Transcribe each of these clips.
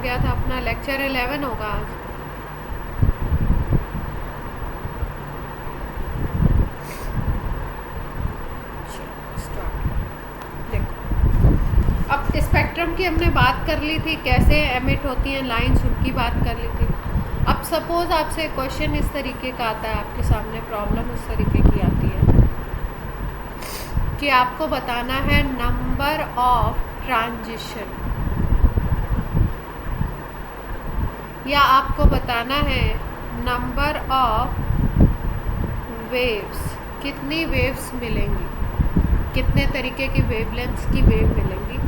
गया था अपना लेक्चर 11 होगा आज। अब स्पेक्ट्रम की हमने बात कर ली थी, कैसे एमिट होती हैं लाइंस, उनकी बात कर ली थी। अब सपोज आपसे क्वेश्चन इस तरीके का आता है, आपके सामने प्रॉब्लम इस तरीके की आती है कि आपको बताना है नंबर ऑफ ट्रांजिशन, या आपको बताना है नंबर ऑफ वेव्स, कितनी वेव्स मिलेंगी, कितने तरीके की वेवलेंथ्स की वेव मिलेंगी,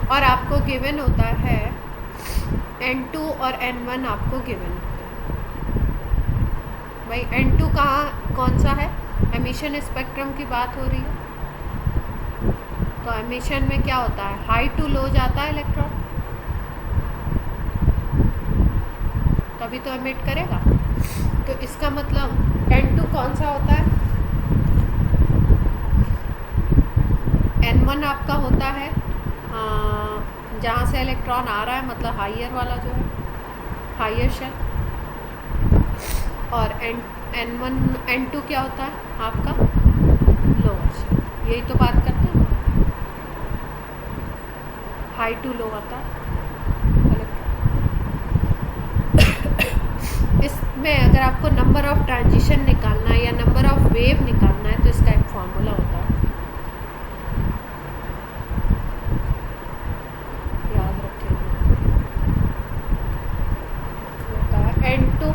और आपको गिवन होता है n2 और n1 आपको गिवन होता है। भाई n2 कहाँ कौन सा है, एमिशन स्पेक्ट्रम की बात हो रही है, तो एमिशन में क्या होता है, हाई टू लो जाता है इलेक्ट्रॉन, तभी तो एमिट करेगा। तो इसका मतलब n2 कौन सा होता है, n1 आपका होता है जहाँ से इलेक्ट्रॉन आ रहा है, मतलब हाइयर वाला जो है, हाइयर शेल, और n2 क्या होता है आपका, लोअर शेल। यही तो बात करते हैं, हाई टू लो आता है इसमें। अगर आपको नंबर ऑफ ट्रांजिशन निकालना है या नंबर ऑफ वेव निकालना है तो इसका एक फॉर्मूला होता है, याद रखेंगे, होता है n2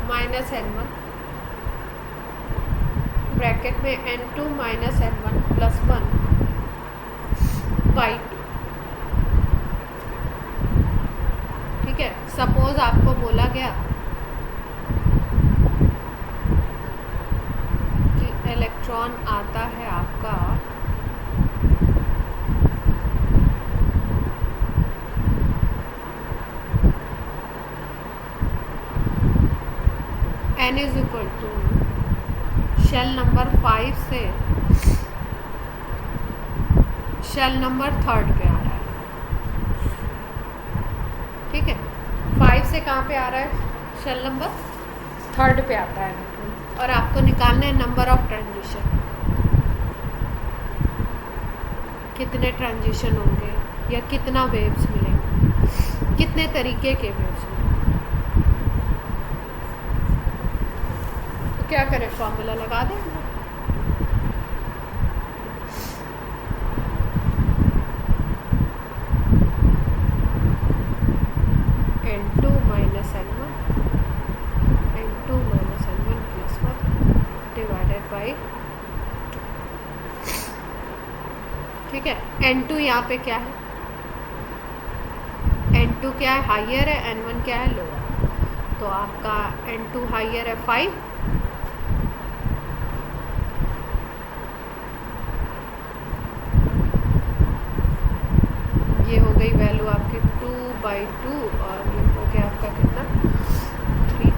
माइनस n1 ब्रैकेट में n2 minus n1 plus 1 by 2। ठीक है, सपोज आपको बोला गया कि इलेक्ट्रॉन आता है आपका n is equal to shell number 5 से शेल नंबर 3 पे आ रहा है। ठीक है, 5 से कहाँ पे आ रहा है, शेल नंबर 3 पे आता है, और आपको निकालना है नंबर ऑफ ट्रांजिशन, कितने ट्रांजिशन होंगे या कितना वेव्स मिलेंगे, कितने तरीके के वेव्स मिलेंगे। तो क्या करें, फॉर्मूला लगा दें। n2 minus n1 plus 1 divided by, ठीक है। n2 यहाँ पे क्या है, n2 क्या है, हाइयर है, n1 क्या है, लोअर। तो आपका n2 हाइयर है 5, ये हो गई वैल्यू आपकी 2/2, और ये हो गया आपका कितना 3।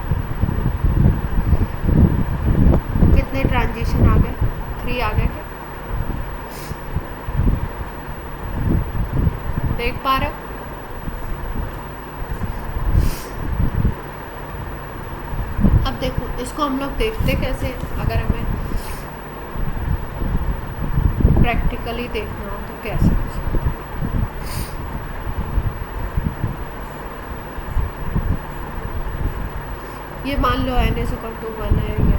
कितने ट्रांजिशन आ गए, 3 आ गए। क्या देख पा रहे हो, अब देखो इसको हम लोग देखते कैसे, अगर हमें प्रैक्टिकली देखना हो तो कैसे। ये मान लो n इज इक्वल टू 1 है, या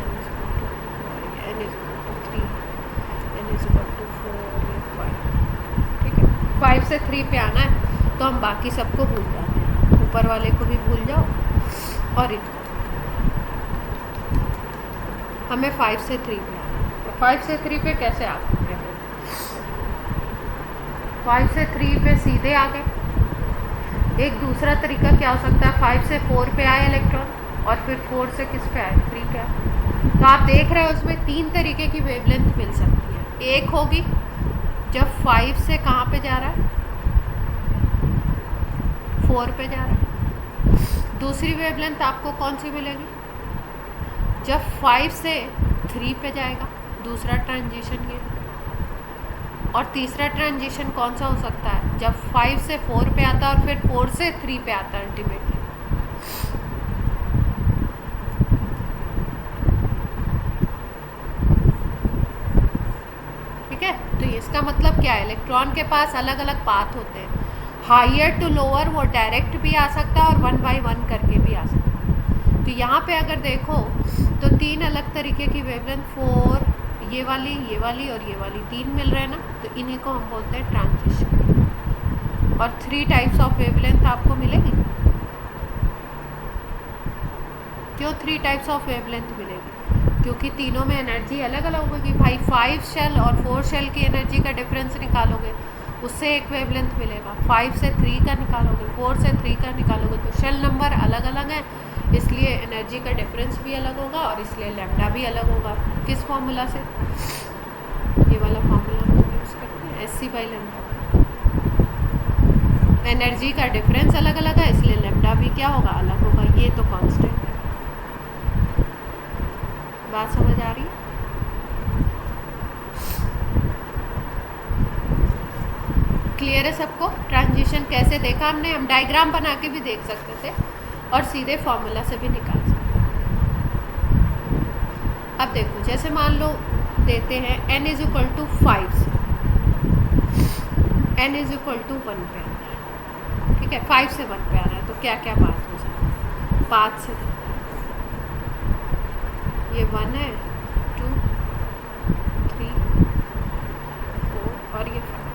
n is equal to 3, n is equal to 4 या 5। ठीक है, 5 से 3 पे आना है तो हम बाकी सबको भूल जाते हैं, ऊपर वाले को भी भूल जाओ और इनको, हमें 5 से 3 पे आना है। तो 5 से 3 पे कैसे आ सकते हैं, 5 से 3 पे सीधे आ गए। एक दूसरा तरीका क्या हो सकता है, 5 से 4 पे आए इलेक्ट्रॉन, और फिर 4 से किस पे आए, 3 पे आए। तो आप देख रहे हो उसमें 3 तरीके की वेवलेंथ मिल सकती है। एक होगी जब 5 से कहाँ पे जा रहा है, 4 पे जा रहा है। दूसरी वेवलेंथ आपको कौन सी मिलेगी, जब 5 से 3 पे जाएगा, दूसरा ट्रांजिशन ये। और तीसरा ट्रांजिशन कौन सा हो सकता है, जब 5 से 4 पे आता है और फिर 4 से 3 पे आता है अल्टीमेटली। ठीक है, तो इसका मतलब क्या है, इलेक्ट्रॉन के पास अलग अलग पाथ होते हैं, हायर टू लोअर वो डायरेक्ट भी आ सकता है और 1 बाय 1 करके भी आ सकता है। तो यहाँ पे अगर देखो तो 3 अलग तरीके की वेवलेंथ, 4, ये वाली और ये वाली 3 मिल रहे हैं ना, तो इन्हीं को हम बोलते हैं ट्रांजिशन। और 3 टाइप्स ऑफ वेवलेंथ आपको मिलेगी। क्यों 3 टाइप्स ऑफ वेवलेंथ मिलेगी, क्योंकि तीनों में एनर्जी अलग अलग होगी भाई। 5 शेल और 4 शेल की एनर्जी का डिफरेंस निकालोगे, उससे एक वेवलेंथ मिलेगा। 5 से 3 का निकालोगे, 4 से 3 का निकालोगे, तो शेल नंबर अलग अलग है, इसलिए एनर्जी का डिफरेंस भी अलग होगा और इसलिए लैम्डा भी अलग होगा। किस फॉर्मूला से, ये वाला फॉर्मूला हम यूज़ करते हैं, Sc बाई लैम्डा। एनर्जी का डिफरेंस अलग अलग है, इसलिए लैम्डा भी क्या होगा, अलग होगा। ये तो कांस्टेंट है। बात समझ आ रही है? क्लियर है सबको? ट्रांजिशन कैसे देखा हमने, हम डायग्राम बना के भी देख सकते थे और सीधे फॉर्मूला से भी निकाल सकते हैं। अब देखो, जैसे मान लो देते हैं n इज इक्वल टू 5 से n इज इक्वल टू 1 पे आना है। ठीक है, 5 से 1 पे आना है, तो क्या क्या बात हो सकती है। 5 से ये 1 है, 2, 3, 4 और ये 5।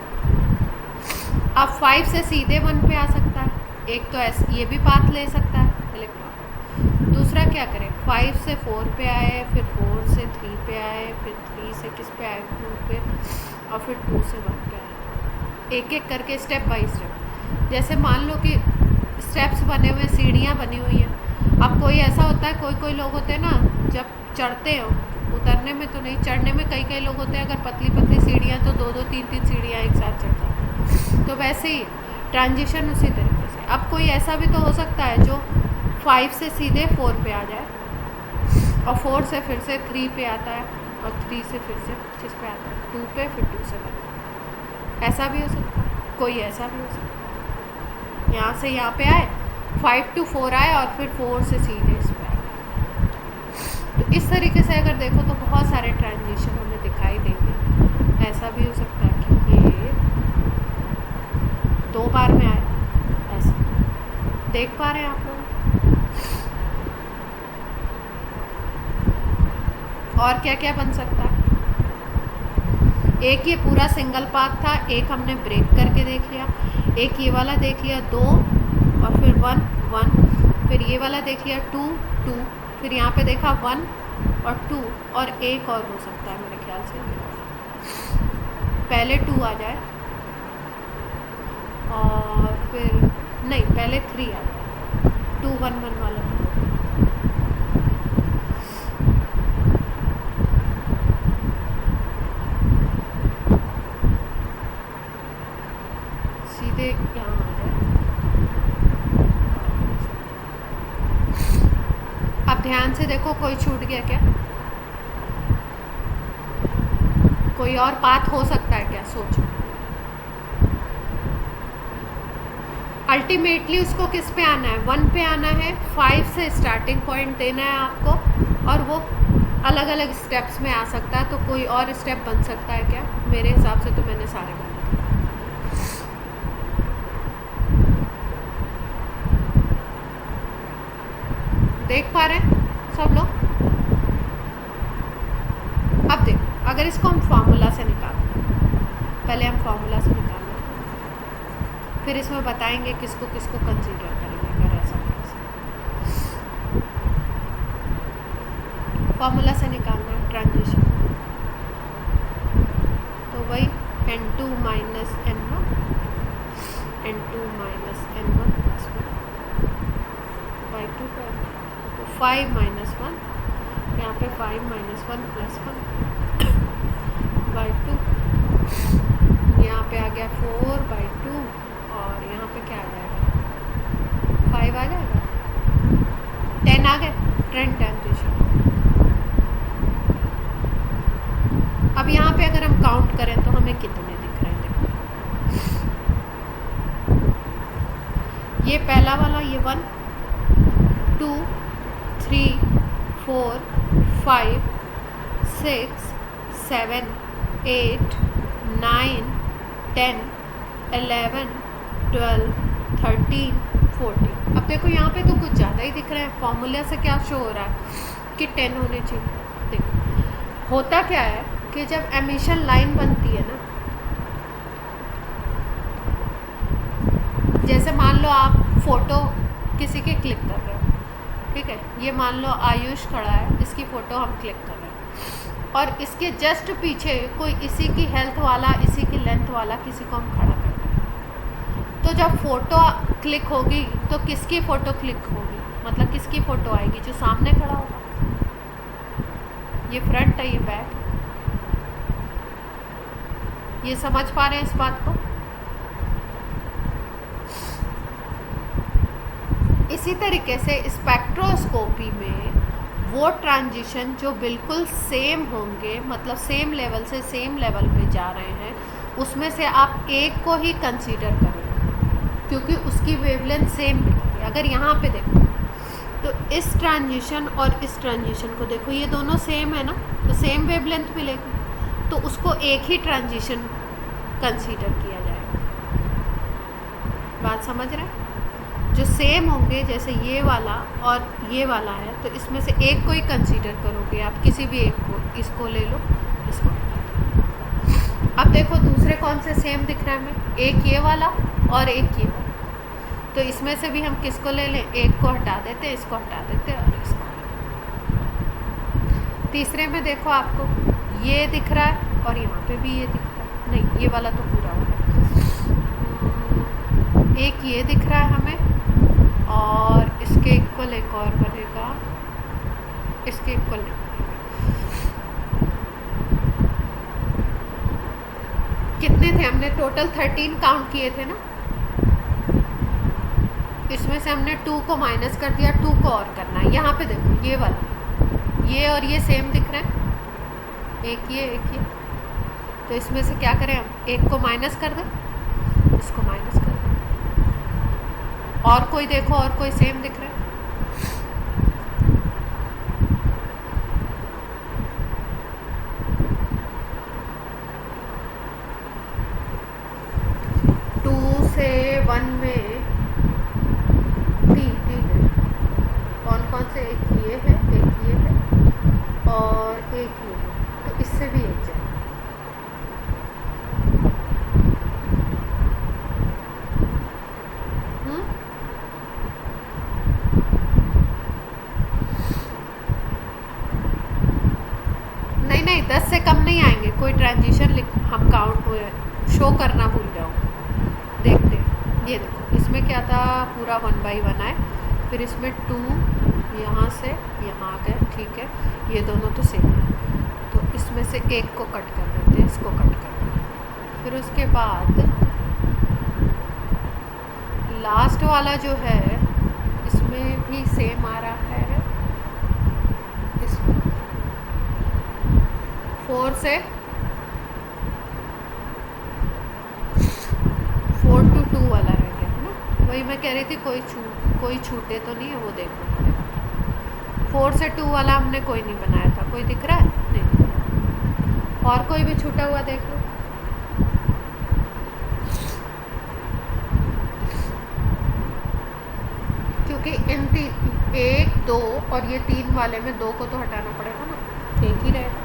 अब 5 से सीधे 1 पे आ सकता है, एक तो ऐसे ये भी पाथ ले सकता है इलेक्ट्रॉन। दूसरा क्या करें, 5 से 4 पे आए, फिर 4 से 3 पे आए, फिर 3 से किस पे आए, 2 पे, और फिर 2 से 1 पे आए। एक एक करके स्टेप बाय स्टेप। जैसे मान लो कि स्टेप्स बने हुए, सीढ़ियाँ बनी हुई हैं। अब कोई ऐसा होता है, कोई लोग होते हैं ना, जब चढ़ते हो, उतरने में तो नहीं, चढ़ने में कई लोग होते हैं, अगर पतली पतली सीढ़ियाँ तो 2-2, 3-3 सीढ़ियाँ एक साथ चढ़ जाते हैं। तो वैसे ही ट्रांजिशन उसी तरीके से। अब कोई ऐसा भी तो हो सकता है जो 5 से सीधे 4 पे आ जाए और 4 से फिर से 3 पे आता है और 3 से फिर से किस पे आता है, 2 पे, फिर 2 से 1। ऐसा भी हो सकता है, कोई ऐसा भी हो सकता है, यहाँ से यहाँ पे आए, 5 to 4 आए और फिर 4 से सीधे इस पे आए। तो इस तरीके से अगर देखो तो बहुत सारे ट्रांजिशन हमें दिखाई देंगे। ऐसा भी हो सकता है कि ये 2 बार में आए, ऐसा देख पा रहे हैं आप लोग। और क्या क्या बन सकता है, एक ये पूरा सिंगल पाथ था, एक हमने ब्रेक करके देख लिया, एक ये वाला देख लिया 2 और फिर 1 1, फिर ये वाला देख लिया 2 2, फिर यहाँ पे देखा 1 और 2, और एक और हो सकता है मेरे ख्याल से, पहले 2 आ जाए और फिर नहीं, पहले 3 आ जाए, 2 1 1 वाला। सीधे यहाँ आ जाए। अब ध्यान से देखो, कोई छूट गया क्या, कोई और पाथ हो सकता है क्या, सोचो। अल्टीमेटली उसको किस पे आना है, 1 पे आना है। 5 से स्टार्टिंग पॉइंट देना है आपको, और वो अलग अलग स्टेप्स में आ सकता है। तो कोई और स्टेप बन सकता है क्या, मेरे हिसाब से तो मैंने सारे बना दिए। देख पा रहे हैं सब लोग? अब देखो, अगर इसको हम फार्मूला से निकालते हैं, पहले हम फार्मूला से निकालेंगे, फिर इसमें बताएंगे किसको किसको कंसीडर करेंगे अगर ऐसा फार्मूला से निकालना है ट्रांजिशन। तो वही n2 minus n1 n2 minus n1 plus 1/2 पर, तो 5 माइनस 1, यहाँ पे 5 माइनस 1 प्लस 1/2, यहाँ पे आ गया 4/2, और यहाँ पे क्या आ जाएगा, 5 आ जाएगा, 10 आ गए, ट्रांजिशन। अब यहाँ पे अगर हम काउंट करें तो हमें कितने दिखाए, ये पहला वाला, ये 1 2 3 4 5 6 7 8 9 10 11 12 13 14। अब देखो यहाँ पे तो कुछ ज़्यादा ही दिख रहा है। फॉर्मूला से क्या शो हो रहा है कि 10 होने चाहिए। देखो होता क्या है कि जब एमिशन लाइन बनती है ना, जैसे मान लो आप फ़ोटो किसी की क्लिक कर रहे हो, ठीक है, ये मान लो आयुष खड़ा है, इसकी फ़ोटो हम क्लिक कर रहे हैं और इसके जस्ट पीछे कोई इसी की हेल्थ वाला, इसी की लेंथ वाला किसी को हम खड़ा कर रहे हैं। तो जब फ़ोटो क्लिक होगी तो किसकी फ़ोटो क्लिक होगी, मतलब किसकी फ़ोटो आएगी, जो सामने खड़ा होगा। ये फ्रंट है, ये बैक। ये समझ पा रहे हैं इस बात को। इसी तरीके से स्पेक्ट्रोस्कोपी में वो ट्रांजिशन जो बिल्कुल सेम होंगे, मतलब सेम लेवल से सेम लेवल पे जा रहे हैं, उसमें से आप एक को ही कंसीडर करोगे क्योंकि उसकी वेवलेंथ सेम मिलेगी। अगर यहाँ पे देखो तो इस ट्रांजिशन और इस ट्रांजिशन को देखो, ये दोनों सेम है ना, तो सेम वेवलेंथ मिलेगी, तो उसको एक ही ट्रांजिशन कंसीडर किया जाएगा। बात समझ रहे हैं? जो सेम होंगे, जैसे ये वाला और ये वाला है, तो इसमें से एक को ही कंसीडर करोगे आप, किसी भी एक को। इसको ले लो, इसको हटा दो। अब देखो दूसरे कौन से सेम दिख रहा है हमें, एक ये वाला और एक ये वाला। तो इसमें से भी हम किसको ले लें, एक को हटा देते, इसको हटा देते और इसको। तीसरे में देखो आपको ये दिख रहा है और यहाँ पे भी ये दिख रहा है, नहीं ये वाला तो पूरा हो गया। एक ये दिख रहा है हमें और इसके इक्वल एक और बनेगा, इसके इक्वल नहीं बनेगा। कितने थे हमने टोटल? 13 काउंट किए थे ना। इसमें से हमने 2 को माइनस कर दिया, 2 को और करना है। यहाँ पे देखो ये वाला, ये और ये सेम दिख रहे हैं, एक ये एक ये। तो इसमें से क्या करें हम, एक को माइनस कर दें, इसको माइनस कर दें। और कोई देखो, और कोई सेम दिख रहा है? टू से 1 में 3 है। कौन कौन से? एक ये है, एक ये है और एक ये है, तो इससे भी एक जाए। नहीं 10 से कम नहीं आएंगे। कोई ट्रांजिशन हम काउंट शो करना भूल जाऊँ। देखते हैं, ये देखो इसमें क्या था, पूरा 1 by 1 आए, फिर इसमें 2 यहाँ से यहाँ आ गए, ठीक है, ये दोनों तो सेम है। तो इसमें से एक को कट कर देते हैं, इसको कट कर देते हैं। फिर उसके बाद लास्ट वाला जो है इसमें भी सेम आ रहा है। 4 से 4 to 2 वाला रह गया है ना। वही मैं कह रही थी, कोई छूटे तो नहीं है, वो देखना पड़ेगा। 4 से 2 वाला हमने कोई नहीं बनाया था। कोई दिख रहा है? नहीं दिख रहा। और कोई भी छूटा हुआ देख लो। क्योंकि इन 1 2 और ये 3 वाले में 2 को तो हटाना पड़ेगा ना, एक ही रहेगा।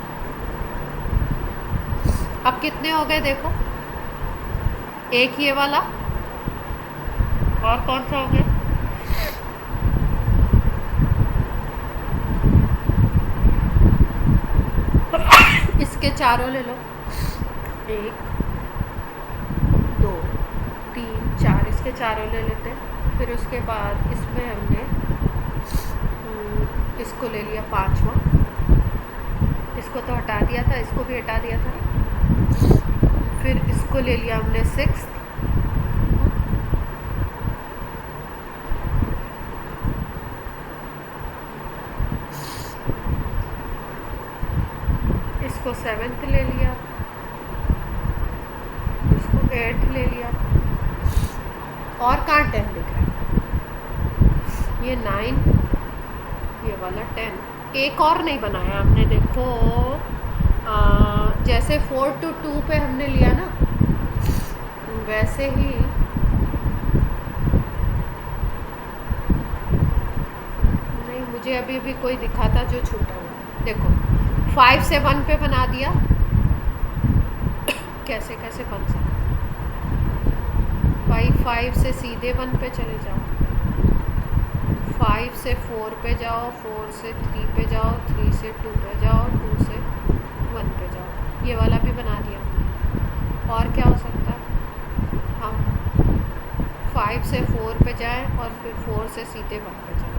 अब कितने हो गए देखो, एक ये वाला और कौन सा हो गया, इसके चारों ले लो, 1 2 3 4, इसके चारों ले लेते हैं। फिर उसके बाद इसमें हमने इसको ले लिया 5वां, इसको तो हटा दिया था, इसको भी हटा दिया था। फिर इसको ले लिया हमने 6th, इसको 7th ले लिया, इसको 8th ले लिया। और कहाँ 10 दिख रहा है? ये 9, ये वाला 10। एक और नहीं बनाया हमने, देखो जैसे 4 to 2 पे हमने लिया ना, वैसे ही नहीं, मुझे अभी भी कोई दिखा था जो छूटा हुआ। देखो 5 से 1 पे बना दिया, कैसे कैसे बन सकता। 5 से सीधे 1 पे चले जाओ, 5 से 4 पे जाओ, 4 से 3 पे जाओ, 3 से 2 पे जाओ, 2 से 1 पे जाओ। ये वाला भी बना दिया। और क्या हो सकता है, हम 5 से 4 पे जाएं और फिर 4 से सीधे 1 पे जाएं।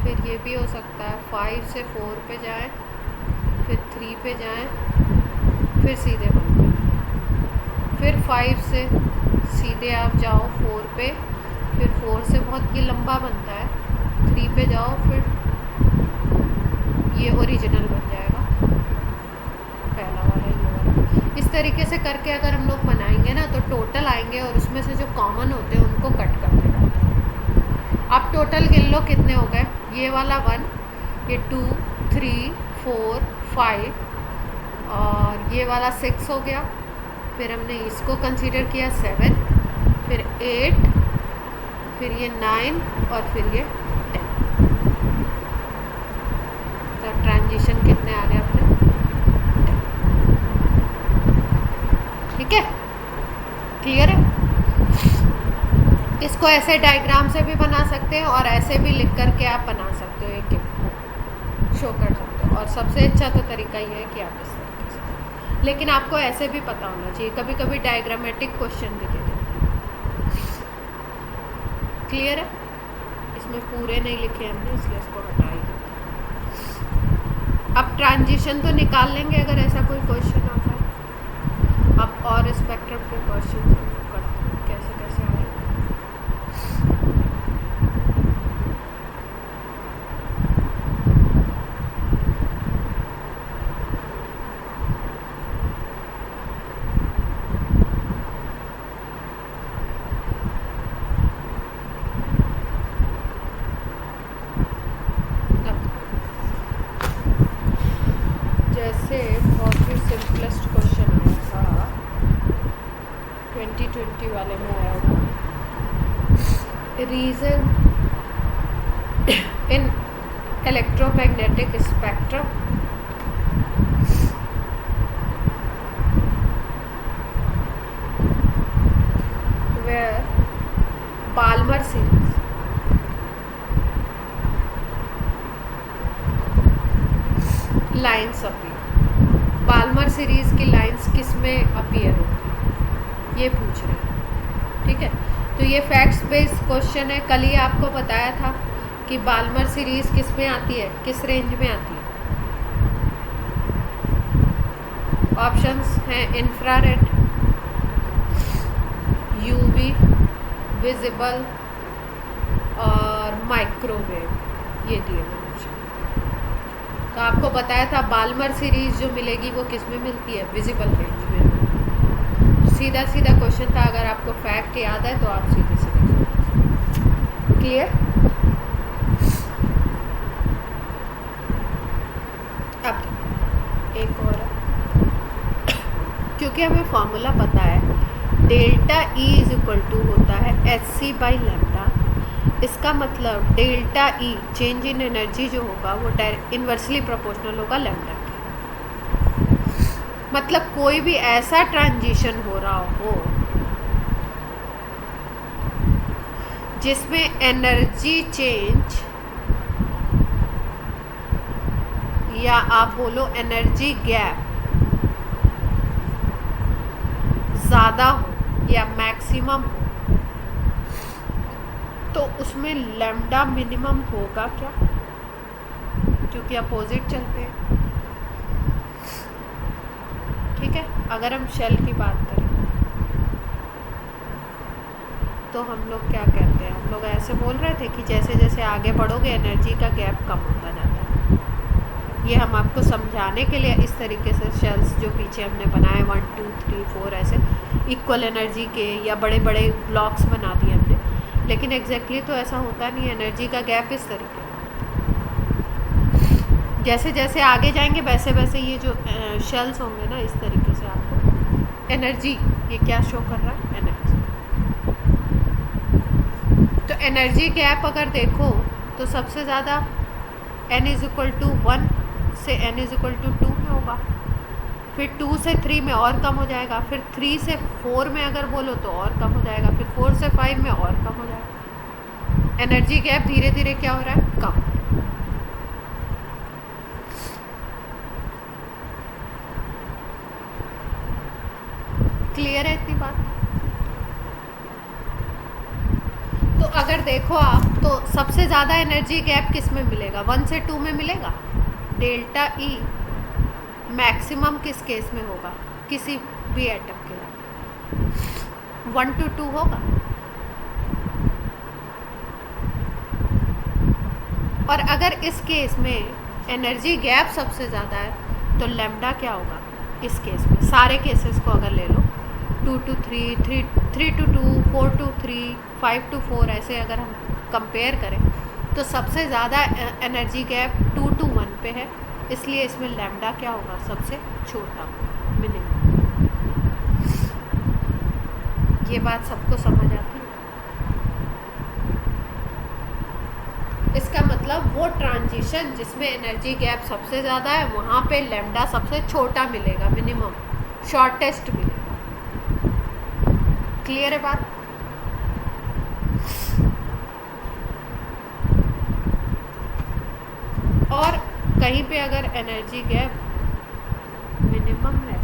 फिर ये भी हो सकता है 5 से 4 पे जाएं, फिर 3 पे जाएं, फिर सीधे 1 पे, फिर 5 से सीधे आप जाओ 4 पे, फिर 4 से बहुत ये लंबा बनता है, 3 पे जाओ, फिर ये ओरिजिनल बन जाएगा पहला वाला, ये वाला। इस तरीके से करके अगर हम लोग बनाएंगे ना तो टोटल आएंगे और उसमें से जो कॉमन होते हैं उनको कट कर देना। आप टोटल गिन लो कितने हो गए। ये वाला 1, ये 2, 3, 4, 5 और ये वाला 6 हो गया। फिर हमने इसको कंसीडर किया 7, फिर 8, फिर ये 9 और फिर ये 10। तो ट्रांजिशन कितने आ गए अपने, 10। ठीक है, क्लियर है। इसको ऐसे डायग्राम से भी बना सकते हैं और ऐसे भी लिख करके आप बना सकते हो, एक शो कर सकते हो। और सबसे अच्छा तो तरीका ये है कि आप इस तरीके से, लेकिन आपको ऐसे भी पता होना चाहिए, कभी कभी डायग्रामेटिक क्वेश्चन भी दे देते हैं। क्लियर है, इसमें पूरे नहीं लिखे हमने इसलिए इसको हटा ही देते। अब ट्रांजिशन तो निकाल लेंगे अगर ऐसा कोई क्वेश्चन आता है। अब और स्पेक्ट्रम के क्वेश्चन करते हैं कैसे कैसे आए। जैसे बहुत ही सिंपलेस्ट क्वेश्चन आया था 2020 वाले में आया था, region in electromagnetic spectrum where Balmer series lines appear. Balmer series की लाइंस किस में अपीयर होती है ये पूछ रहे हैं। ठीक है, तो ये फैक्ट्स बेस्ड क्वेश्चन है। कल ही आपको बताया था कि बाल्मर सीरीज़ किस में आती है, किस रेंज में आती है। ऑप्शंस हैं इंफ्रारेड, यूवी, विजिबल और माइक्रोवेव, ये दिए हैं ऑप्शन। तो आपको बताया था बाल्मर सीरीज़ जो मिलेगी वो किस में मिलती है, विजिबल रेंज में। सीधा सीधा क्वेश्चन था, अगर आपको फैक्ट याद है तो आप सीधे सीधे। क्लियर। अब एक और क्योंकि हमें फॉर्मूला पता है delta E is equal to होता है एच सी बाई लैम्डा। इसका मतलब delta E change in energy जो होगा वो डायरेक्ट इन्वर्सली प्रोपोर्शनल होगा लैम्डा के। मतलब कोई भी ऐसा ट्रांजिशन हो रहा हो जिसमें एनर्जी चेंज या आप बोलो एनर्जी गैप ज़्यादा हो या मैक्सिमम हो, तो उसमें लैम्डा मिनिमम होगा क्या, क्योंकि अपोजिट चलते हैं। ठीक है, अगर हम शेल की बात करें तो हम लोग क्या कहते हैं, हम लोग ऐसे बोल रहे थे कि जैसे जैसे आगे बढ़ोगे एनर्जी का गैप कम होता जाता है। ये हम आपको समझाने के लिए इस तरीके से शेल्स जो पीछे हमने बनाए 1 2 3 4 ऐसे इक्वल एनर्जी के या बड़े बड़े ब्लॉक्स बना दिए हमने, लेकिन एग्जैक्टली तो ऐसा होता नहीं है। एनर्जी का गैप इस तरीके, जैसे जैसे आगे जाएंगे वैसे वैसे ये जो शेल्स होंगे ना, इस तरीके से आपको एनर्जी, ये क्या शो कर रहा है, एनर्जी। तो एनर्जी गैप अगर देखो तो सबसे ज़्यादा n=1 से n=2 में होगा, फिर 2 से 3 में और कम हो जाएगा, फिर 3 से 4 में अगर बोलो तो और कम हो जाएगा, फिर 4 से 5 में और कम हो जाएगा। एनर्जी गैप धीरे धीरे क्या हो रहा है, कम। क्लियर है इतनी बात? तो अगर देखो आप तो सबसे ज़्यादा एनर्जी गैप किस में मिलेगा, 1 से 2 में मिलेगा। डेल्टा ई मैक्सिमम किस केस में होगा, किसी भी एटम के लिए 1 to 2 होगा। और अगर इस केस में एनर्जी गैप सबसे ज़्यादा है तो लैम्डा क्या होगा इस केस में, सारे केसेस को अगर ले लो, 2 to 3, 3 to 2, 4 to 3, 5 to 4, ऐसे अगर हम कंपेयर करें तो सबसे ज़्यादा एनर्जी गैप 2 to 1 पे है, इसलिए इसमें लैम्डा क्या होगा, सबसे छोटा, मिनिमम। ये बात सबको समझ आती है? इसका मतलब वो ट्रांजिशन जिसमें एनर्जी गैप सबसे ज़्यादा है वहाँ पे लैम्डा सबसे छोटा मिलेगा, मिनिमम, शॉर्टेस्ट मिलेगा। क्लियर है बात? और कहीं पे अगर एनर्जी गैप मिनिमम है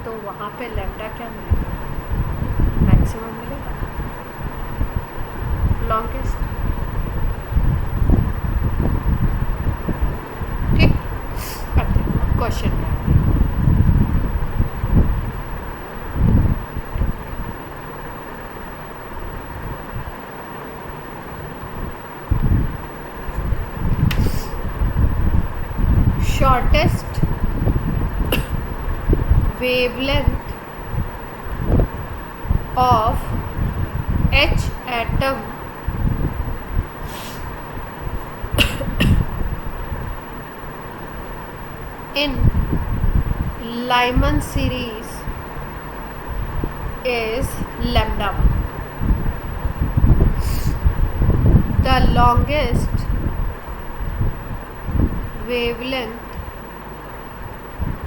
तो वहाँ पे लैम्डा क्या मिलेगा, मैक्सिमम मिलेगा, लॉन्गेस्ट। ठीक, अब देखो क्वेश्चन क्या है। Shortest wavelength of H atom in Lyman series is lambda 1. The longest wavelength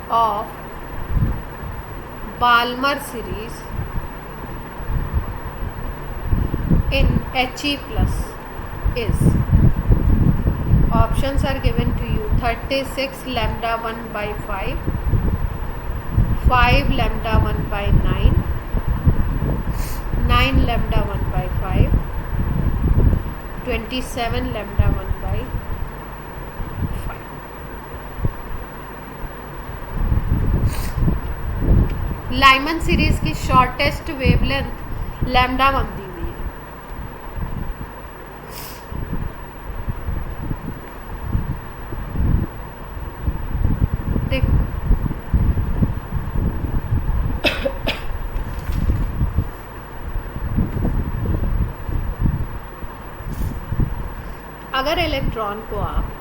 of Balmer series in He plus is, options are given to you, 36 lambda 1 by 5, 5 lambda 1 by 9, 9 lambda 1 by 5, 27 lambda 1 by 5. Lyman series की shortest wavelength lambda 1 दी हुई है। देखो अगर electron को आप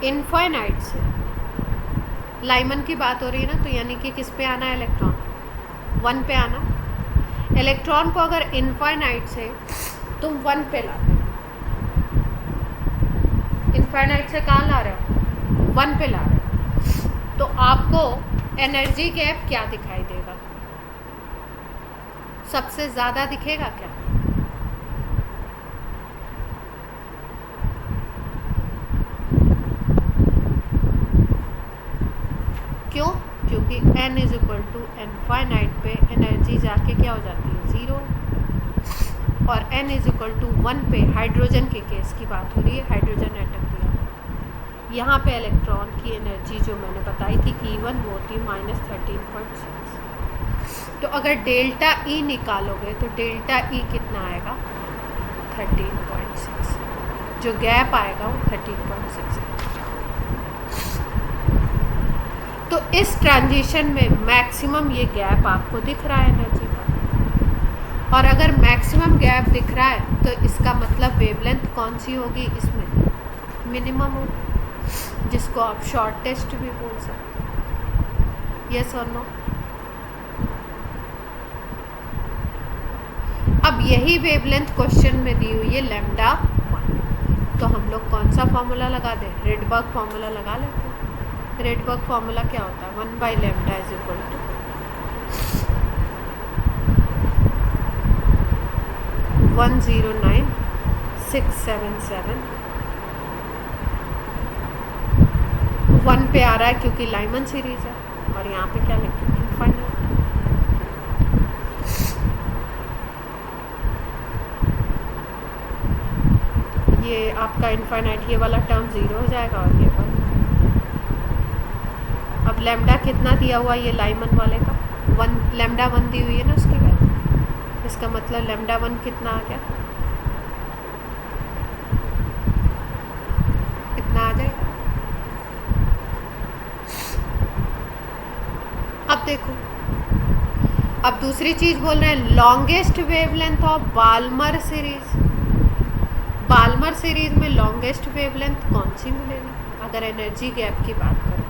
infinite से, Lyman की बात हो रही है ना, तो यानी कि किस पे आना है, इलेक्ट्रॉन 1 पे आना। इलेक्ट्रॉन को अगर इनफाइनाइट से तुम 1 पे लाते हो, इनफाइनाइट से कहाँ ला रहे हो, 1 पे ला रहे हो, तो आपको एनर्जी गैप क्या दिखाई देगा, सबसे ज़्यादा दिखेगा क्या? क्यों? क्योंकि n=इनफाइनाइट पे एनर्जी जाके क्या हो जाती है, 0, और n=1 पे हाइड्रोजन के केस की बात हो रही है, हाइड्रोजन एटम की। यहाँ पे इलेक्ट्रॉन की एनर्जी जो मैंने बताई थी E1 वो थी -13.6। तो अगर डेल्टा E निकालोगे तो डेल्टा E कितना आएगा, 13.6, जो गैप आएगा वो 13.6 है। तो इस ट्रांजिशन में मैक्सिमम ये गैप आपको दिख रहा है एनर्जी का। और अगर मैक्सिमम गैप दिख रहा है तो इसका मतलब वेवलेंथ कौन सी होगी, इसमें मिनिमम होगी, जिसको आप शॉर्टेस्ट भी बोल सकते हो। यस और नो? अब यही वेवलेंथ क्वेश्चन में दी हुई है लैम्डा 1, तो हम लोग कौन सा फॉर्मूला लगा दें? रेडबर्ग फॉर्मूला लगा लेते हैं। रेडबर्ग फॉर्मूला क्या होता है? 1/λ इज इक्वल टू 109,677। 1 पे आ रहा है क्योंकि लाइमन सीरीज है, और यहाँ पे क्या लिखें? इनफाइनाइट। ये आपका इनफाइनाइट, ये वाला टर्म 0 हो जाएगा और ये वाला। अब लैम्डा कितना दिया हुआ ये लाइमन वाले का? 1, लैम्डा 1 दी हुई है ना उसकी वैल्यू, इसका मतलब लैम्डा 1 कितना आ गया? इतना आ जाएगा। अब देखो, अब दूसरी चीज बोल रहे हैं longest wavelength of Balmer series. Balmer series में लॉन्गेस्ट वेवलेंथ कौन सी मिलेगी अगर एनर्जी गैप की बात करें?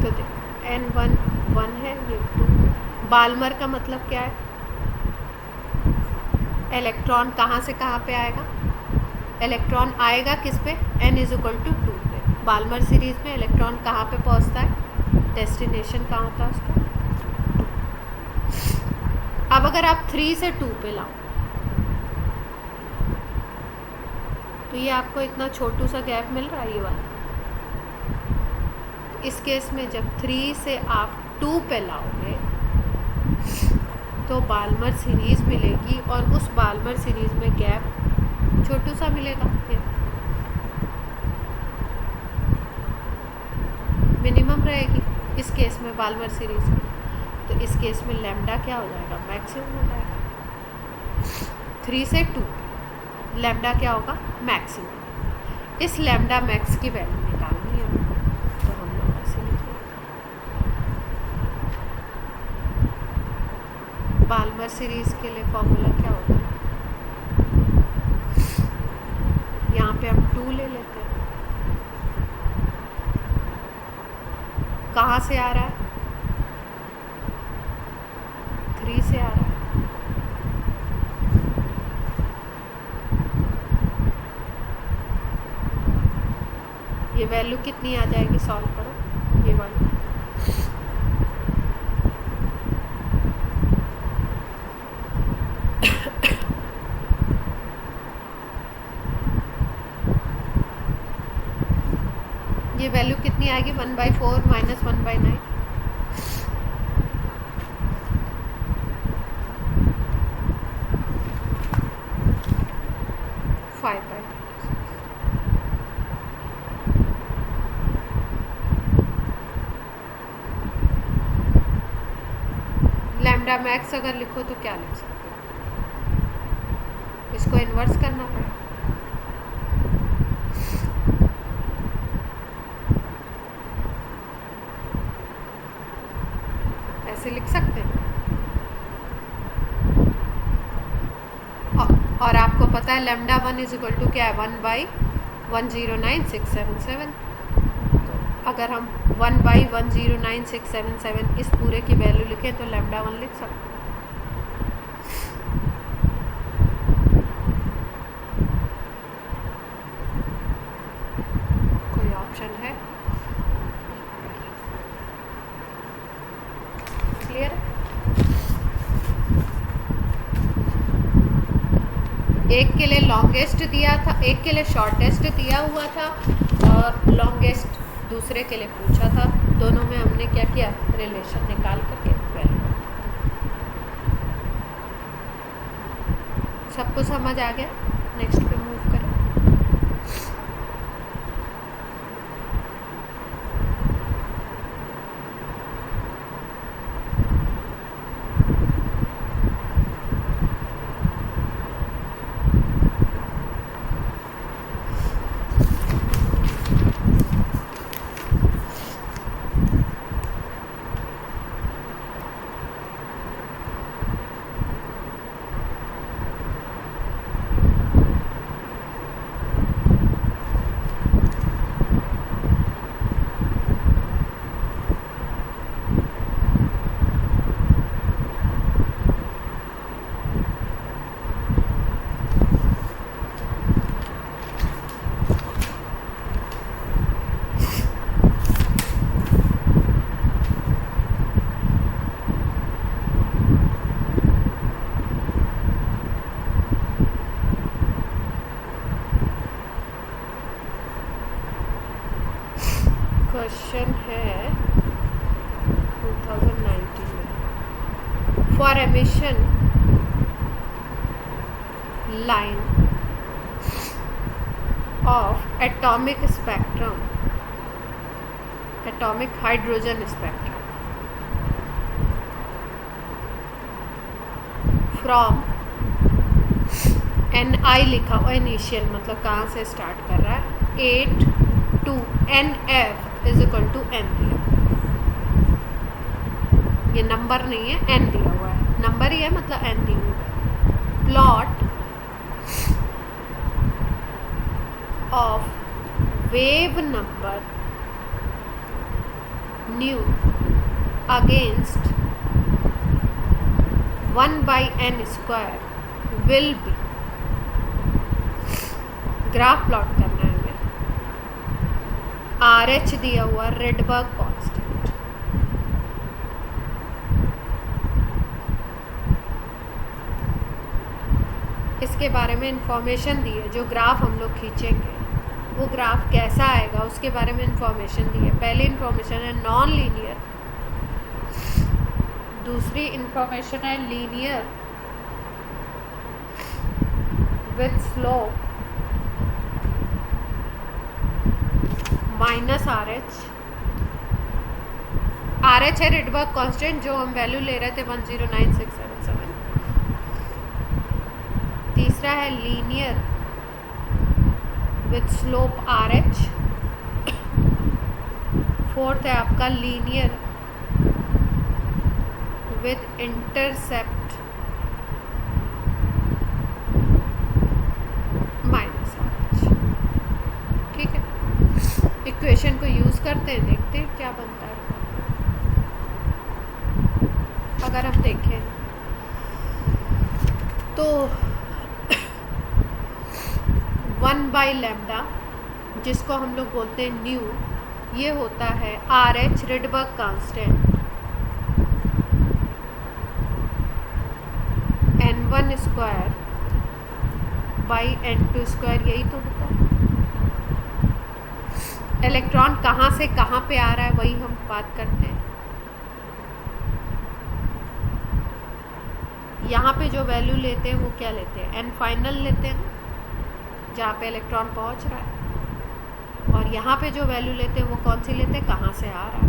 तो देखो N1 1 है, ये 2। बाल्मर का मतलब क्या है? इलेक्ट्रॉन कहाँ से कहाँ पे आएगा? इलेक्ट्रॉन आएगा किस पे? n इज इक्वल टू 2 पे। बाल्मर सीरीज में इलेक्ट्रॉन कहाँ पे पहुँचता है? डेस्टिनेशन कहाँ होता है उसका? अब अगर आप 3 से 2 पे लाओ तो ये आपको इतना छोटू सा गैप मिल रहा है, ये वाला। इस केस में जब 3 से आप 2 पे लाओगे तो बाल्मर सीरीज मिलेगी, और उस बाल्मर सीरीज में गैप छोटू सा मिलेगा, मिनिमम रहेगी इस केस में बाल्मर सीरीज में। तो इस केस में लैम्डा क्या हो जाएगा? मैक्सिमम हो जाएगा। 3 से 2 लैम्डा क्या होगा? मैक्सिमम। इस लैम्डा मैक्स की वैल्यू निकालनी है, तो हम लोग ऐसे लिखेंगे। बाल्मर सीरीज के लिए फॉर्मूला क्या होता है? यहाँ पे हम 2 ले लेते हैं। कहाँ से आ रहा है? 3 से आ रहा है। ये वैल्यू कितनी आ जाएगी? सॉल्व करो ये वाली। ये वैल्यू कितनी आएगी? 1/4 माइनस 1/9। 5/9। लैम्डा मैक्स अगर लिखो तो क्या लिख सकते हो? इसको इन्वर्स करना पड़ेगा। ऐसे लिख सकते हैं। और आपको पता है लैम्डा 1 इज इक्वल टू क्या है? 1/109677। तो अगर हम 1/109677 इस पूरे की वैल्यू लिखें तो लैम्डा 1 लिख सकते हैं। कोई ऑप्शन है? क्लियर? एक के लिए लॉन्गेस्ट दिया था, एक के लिए शॉर्टेस्ट दिया हुआ था, और लॉन्गेस्ट दूसरे के लिए पूछा था। दोनों में हमने क्या किया? रिलेशन निकाल करके वैल्यू। सबको समझ आ गया? नेक्स्ट पे मूव करें। emission line of atomic hydrogen spectrum from Ni लिखा हुआ इनिशियल मतलब कहाँ से स्टार्ट कर रहा है 8 to NF is equal to N दिया, ये नंबर नहीं है, N दिया हुआ है, नंबर ही है मतलब N दी हुई है। Plot of wave number new against 1/n² will be, graph plot करना है हमें, RH दिया हुआ रेडबर्ग कांस्टेंट, इसके बारे में इंफॉर्मेशन दी है, जो ग्राफ हम लोग खींचेंगे वो ग्राफ कैसा आएगा उसके बारे में इंफॉर्मेशन दी है। पहली इंफॉर्मेशन है नॉन लीनियर, दूसरी इंफॉर्मेशन है linear with slope minus RH है रेडबर्ग कांस्टेंट जो हम वैल्यू ले रहे थे 109677। तीसरा है linear with slope RH। Fourth है आपका linear with intercept minus RH। ठीक है, इक्वेशन को यूज़ करते हैं, देखते हैं क्या बनता है। अगर हम देखें तो 1/λ जिसको हम लोग बोलते हैं न्यू, ये होता है RH Rydberg constant n1² / n2², यही तो होता है। इलेक्ट्रॉन कहाँ से कहाँ पे आ रहा है वही हम बात करते हैं। यहाँ पे जो वैल्यू लेते हैं वो क्या लेते हैं, n फाइनल लेते हैं जहाँ पे इलेक्ट्रॉन पहुँच रहा है, और यहाँ पे जो वैल्यू लेते हैं वो कौन सी लेते हैं, कहाँ से आ रहा है।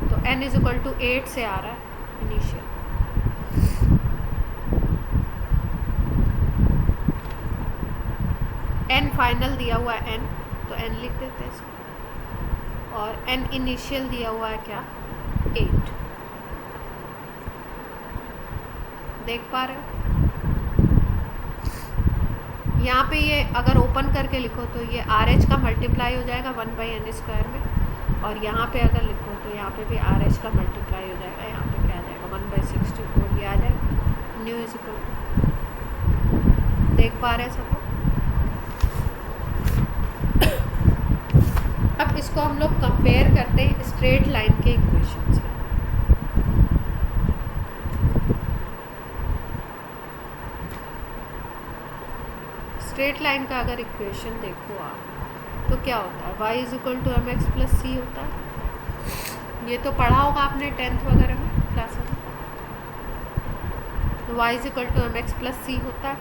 तो n = 8 से आ रहा है इनिशियल, n फाइनल दिया हुआ है n, तो n लिख देते हैं इसको, और n इनिशियल दिया हुआ है क्या 8। देख पा रहे हो, यहाँ पे ये अगर ओपन करके लिखो तो ये RH का मल्टीप्लाई हो जाएगा 1/n² में, और यहाँ पे अगर लिखो तो यहाँ पे भी RH का मल्टीप्लाई हो जाएगा, यहाँ पे क्या आ जाएगा 1/64, ये आ जाएगा न्यू इज इक्वल टू। देख पा रहे हैं सब। अब इसको हम लोग कंपेयर करते हैं स्ट्रेट लाइन के इक्वेशन से। स्ट्रेट लाइन का अगर इक्वेशन देखो आप तो क्या होता है, y = mx + c होता है। ये तो पढ़ा होगा आपने 10th वगैरह में क्लास में, तो y = mx + c होता है।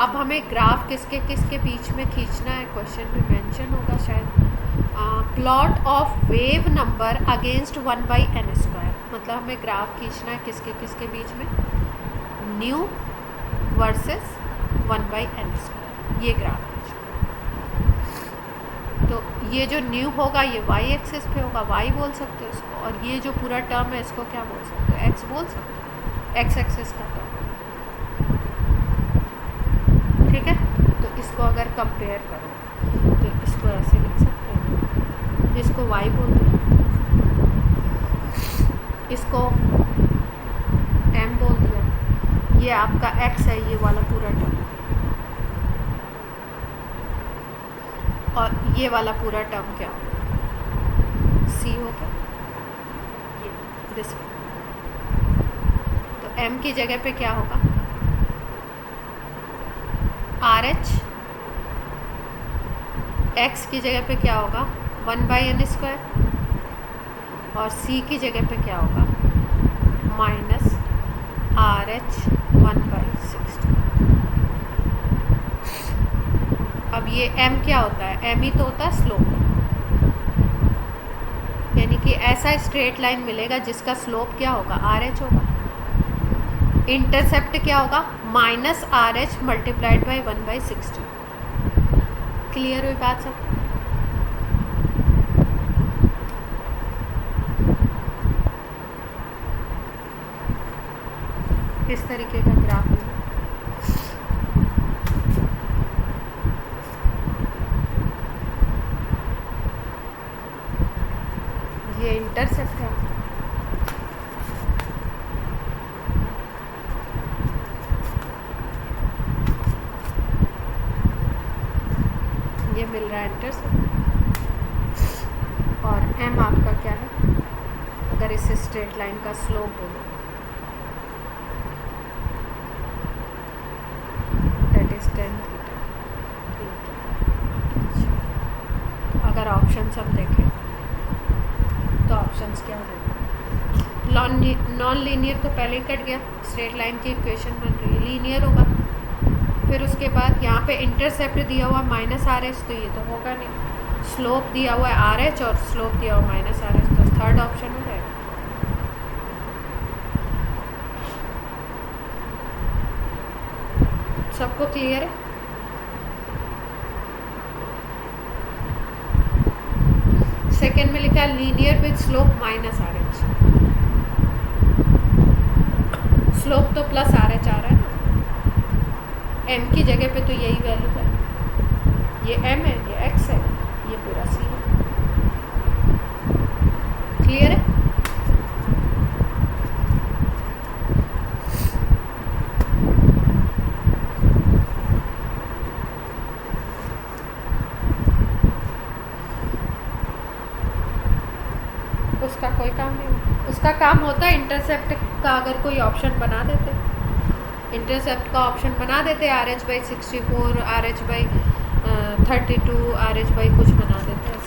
अब हमें ग्राफ किसके किसके बीच में खींचना है, क्वेश्चन में मेंशन होगा शायद, plot of wave number against 1/n², मतलब हमें ग्राफ खींचना है किसके किसके बीच में, न्यू वर्सेस 1/n², ये ग्राफ है। तो ये जो न्यू होगा ये y एक्सिस पे होगा, y बोल सकते हो इसको, और ये जो पूरा टर्म है इसको क्या बोल सकते हो, x बोल सकते हो, x एक्सिस का टर्म। ठीक है, तो इसको अगर कंपेयर करो तो इसको ऐसे लिख सकते हो, जिसको y बोल दिया, इसको m बोल दिया, ये आपका x है, ये वाला पूरा टर्म, और ये वाला पूरा टर्म क्या होगा, c होगा, ये दिस। तो m की जगह पे क्या होगा, RH, x की जगह पे क्या होगा 1/n², और c की जगह पे क्या होगा RH1/60। अब ये m क्या होता है? m ही तो होता है स्लोप, यानी कि ऐसा स्ट्रेट लाइन मिलेगा जिसका स्लोप क्या होगा? RH होगा। इंटरसेप्ट क्या होगा? -RH multiplied by 1/60। क्लियर हुई बात सब? इस तरीके का ग्राफ है। ये इंटरसेप्ट है। ये मिल रहा है इंटरसेप्ट। और m आपका क्या है? अगर इस स्ट्रेट लाइन का स्लोप बोलो, दैट इज 10 थीटा। अगर ऑप्शंस हम देखें तो ऑप्शंस क्या हो जाएंगे? नॉन लीनियर तो पहले ही कट गया, स्ट्रेट लाइन की इक्वेशन बन रही है, लीनियर होगा। फिर उसके बाद यहाँ पे इंटरसेप्ट दिया हुआ -RH, तो ये तो होगा नहीं। स्लोप दिया हुआ है RH और स्लोप दिया हुआ -RH, तो थर्ड ऑप्शन हो जाएगा। सबको क्लियर है? सेकेंड में लिखा है linear with slope -RH। Slope तो +RH आ रहा है ना, m की जगह पे तो यही वैल्यू है। ये m है, ये x है, ये पूरा c है। क्लियर है? उसका कोई काम नहीं, उसका काम होता है इंटरसेप्ट का अगर कोई ऑप्शन बना देते, इंटरसेप्ट का ऑप्शन बना देते, RH/64, RH/32, RH कुछ बना देते हैं।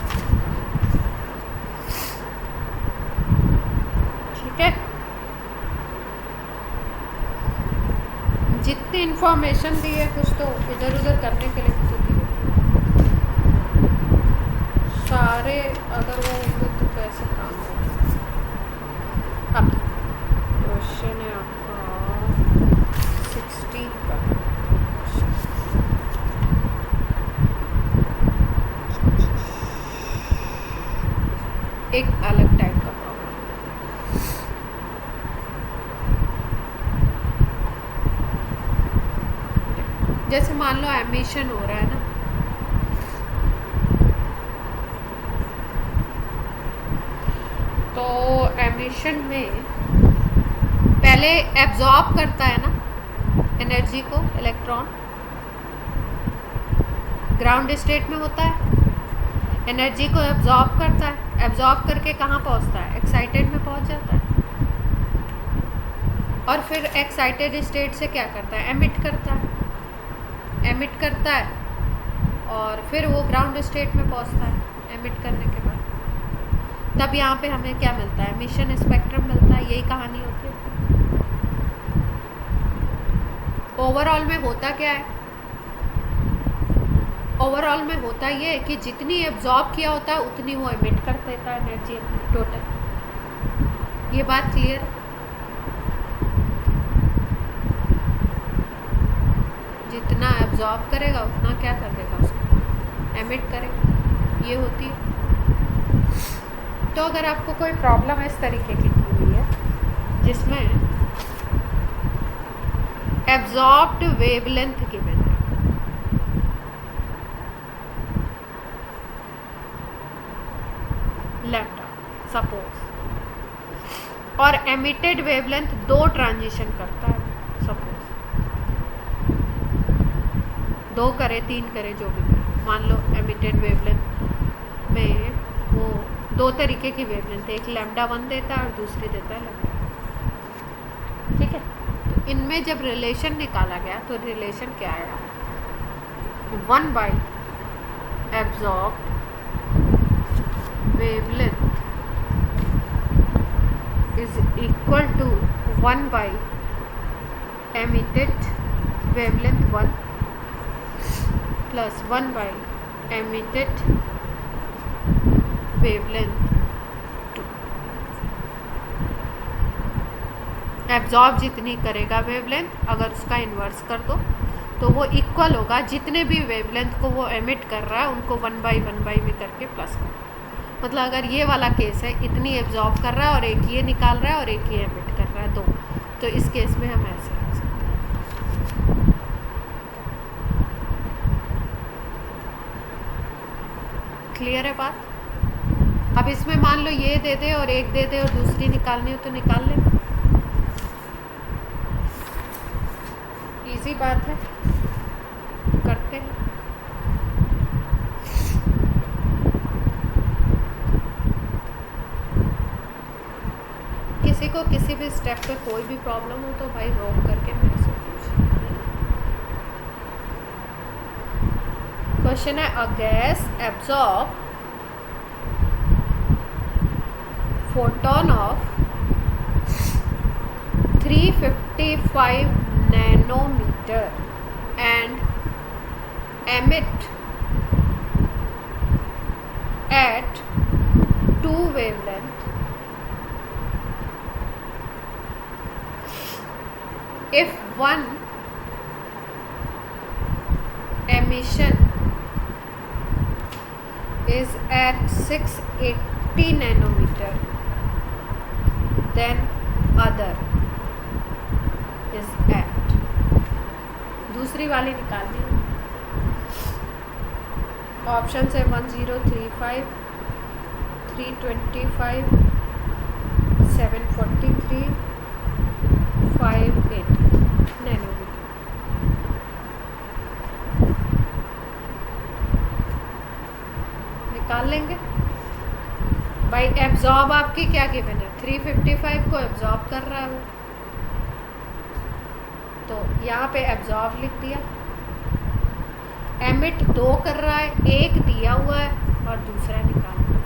ठीक है, जितनी इंफॉर्मेशन दी है कुछ तो इधर उधर करने के लिए तो दी है, सारे अगर वो होंगे तो कैसे काम होगा। अब क्वेश्चन है आपका 16 का। एक अलग टाइप का प्रॉब्लम, जैसे मान लो एमिशन हो रहा है ना, तो एमिशन में पहले एब्जॉर्ब करता है ना एनर्जी को इलेक्ट्रॉन, ग्राउंड स्टेट में होता है, एनर्जी को एब्जॉर्ब करता है, एब्जॉर्ब करके कहाँ पहुँचता है? एक्साइटेड में पहुँच जाता है, और फिर एक्साइटेड स्टेट से क्या करता है? एमिट करता है, एमिट करता है और फिर वो ग्राउंड स्टेट में पहुँचता है एमिट करने के बाद। तब यहाँ पे हमें क्या मिलता है? एमिशन स्पेक्ट्रम मिलता है। यही कहानी होती है। ओवरऑल में होता क्या है? ओवरऑल में होता ये है कि जितनी एब्जॉर्ब किया होता है उतनी वो एमिट कर देता है एनर्जी अपनी टोटल। ये बात क्लियर? जितना एब्जॉर्ब करेगा उतना क्या कर देगा? उसको एमिट करेगा। ये होती है। तो अगर आपको कोई प्रॉब्लम इस तरीके की हुई है जिसमें एब्जॉर्ब्ड वेवलेंथ गिवन है, लैम्डा सपोज, और एमिटेड वेवलेंथ 2 ट्रांजिशन करता है, सपोज 2 करे 3 करे जो भी करे, मान लो एमिटेड वेवलेंथ में वो 2 तरीके की वेवलेंथ, एक λ1 देता है और दूसरी देता है λ। ठीक है, तो इनमें जब रिलेशन निकाला गया तो रिलेशन क्या आया? 1/, absorbed wavelength is equal to 1/, emitted wavelength 1 plus 1 by emitted wavelength 2. Absorb जितनी करेगा वेवलेंथ, अगर उसका इन्वर्स कर दो तो वो इक्वल होगा जितने भी वेवलेंथ को वो एमिट कर रहा है उनको 1 बाई में करके प्लस कर. मतलब अगर ये वाला केस है, इतनी एब्जॉर्ब कर रहा है और एक ये निकाल रहा है और एक ये एमिट कर रहा है, दो, तो इस केस में हम ऐसे रख सकते हैं. क्लियर है बात? अब इसमें मान लो ये दे दे और एक दे दे और दूसरी निकालनी हो तो निकाल ले. इजी बात है, करते हैं. किसी को किसी भी स्टेप पे कोई भी प्रॉब्लम हो तो भाई रोक करके मेरे से पूछिए. क्वेश्चन है, a gas absorb photon of 355 nanometer and emit at 2 wavelength. If one emission is at 680 nanometer, then other is at. दूसरी वाली निकालनी है. ऑप्शन है 1035, 325, 743, 580 नैनोमीटर. निकाल लेंगे भाई. एब्जॉर्ब आपकी क्या गिवन है? 355 को एब्जॉर्ब कर रहा है वो, तो यहाँ पे एब्जॉर्ब लिख दिया. एमिट 2 कर रहा है, एक दिया हुआ है और दूसरा निकालना.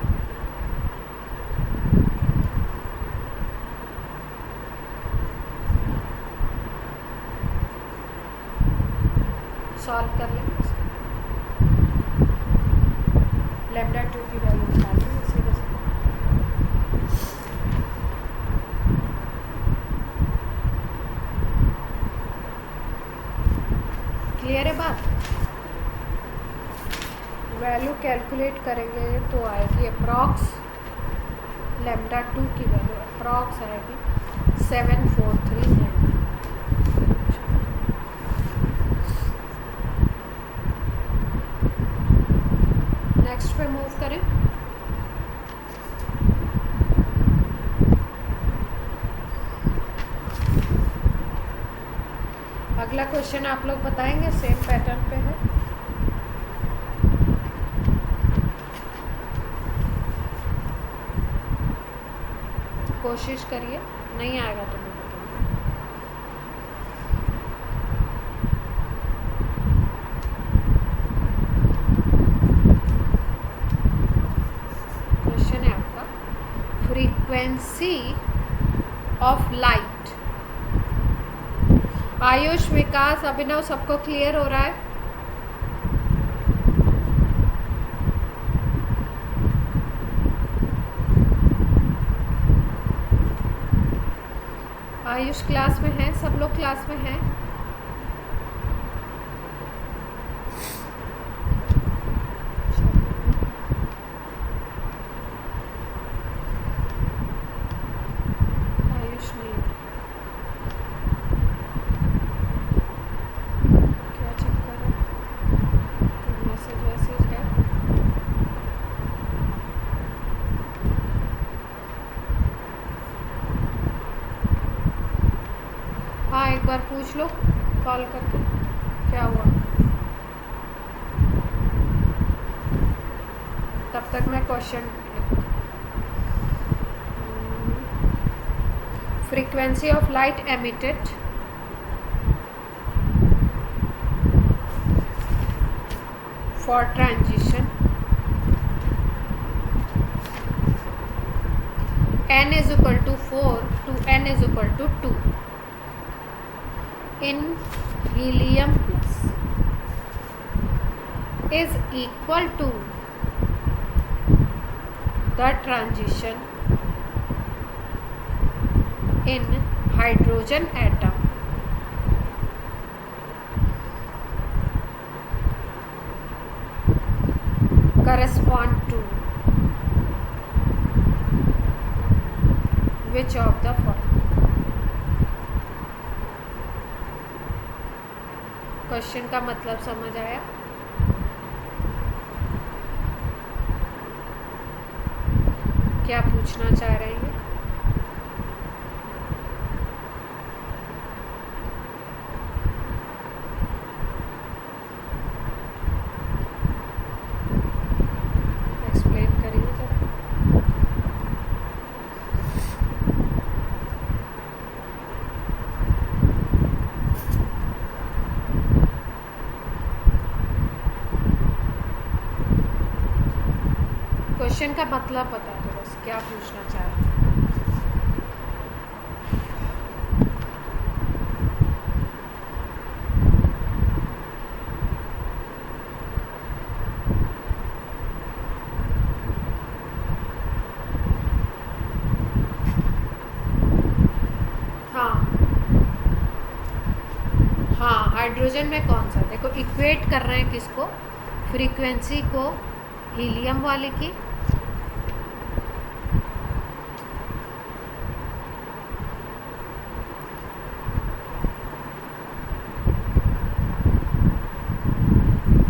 सॉल्व कर लेंगे. लैम्डा 2 की वैल्यू निकाल लेंगे सीधे से. क्लियर है बात? वैल्यू कैलकुलेट करेंगे तो आएगी अप्रॉक्स, लैम्डा 2 की वैल्यू अप्रॉक्स आएगी 743. नेक्स्ट पे मूव करें. अगला क्वेश्चन आप लोग बताएंगे, सेम पैटर्न पे है. कोशिश करिए, नहीं आएगा तो मैं बताऊंगी. क्वेश्चन है आपका, फ्रीक्वेंसी ऑफ लाइट. आयुष, विकास, अभिनव, सबको क्लियर हो रहा है? आयुष क्लास में है? सब लोग क्लास में हैं? आयुष नहीं, क्या चक्कर है? मैसेज है. हाँ, एक बार पूछ लो कॉल करके क्या हुआ. तब तक मैं question. Frequency of light emitted for transition n is equal to 4 to n is equal to 2 in helium plus is equal to the transition in hydrogen atom correspond to which of the following? Question का मतलब समझ आया? क्या पूछना चाह रहे हैं? Explain करिए जरा। क्वेश्चन का मतलब बता दो बस, क्या पूछना चाह रहे हैं? हाँ, हाइड्रोजन में कौन सा? देखो, इक्वेट कर रहे हैं किसको? फ्रीक्वेंसी को हीलियम वाले की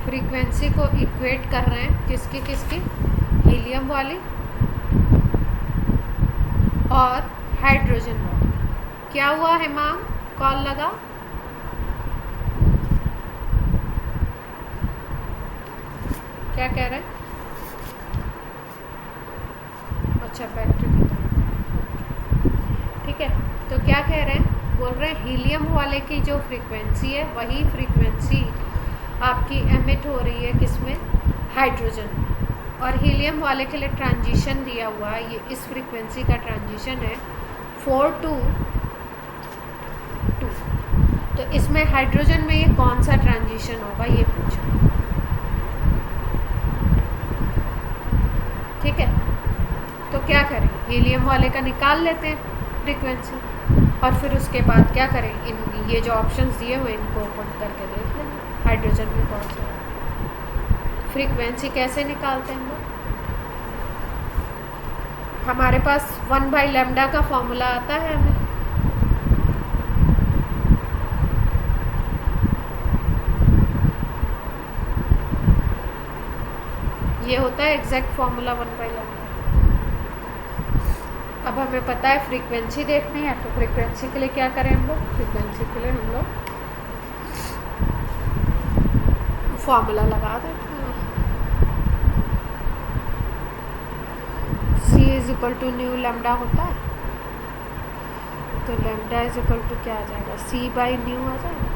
फ्रीक्वेंसी को इक्वेट कर रहे हैं किसकी किसकी? हीलियम वाली और हाइड्रोजन वाली। क्या हुआ है मैम? कॉल लगा? क्या कह रहे हैं? अच्छा, बैटरी की तरह। ठीक है, तो क्या कह रहे हैं? बोल रहे हैं हीलियम वाले की जो फ्रीक्वेंसी है वही फ्रीक्वेंसी आपकी एमिट हो रही है किसमें? हाइड्रोजन। और हीलियम वाले के लिए ट्रांजिशन दिया हुआ है, ये इस फ्रीक्वेंसी का ट्रांजिशन है 4 to 2। तो इसमें हाइड्रोजन में ये कौन सा ट्रांजिशन होगा ये पूछा। ठीक है, तो क्या करें? हीलियम वाले का निकाल लेते हैं फ्रीक्वेंसी और फिर उसके बाद क्या करें? इन ये जो ऑप्शंस दिए हुए इनको ओपन करके देख लेंगे हाइड्रोजन में कौन सा है। फ्रीक्वेंसी कैसे निकालते हैं लोग? हमारे पास 1/λ का फॉर्मूला आता है हमें। ये होता है एग्जैक्ट फॉर्मूला 1/λ। अब हमें पता है फ्रीक्वेंसी देखनी है, तो फ्रीक्वेंसी के लिए क्या करें हम लोग? फ्रीक्वेंसी के लिए हम लोग फॉर्मूला लगा देते हैं। C = न्यू लैम्डा होता है, तो लैम्डा = क्या आ जाएगा? C/न्यू आ जाएगा।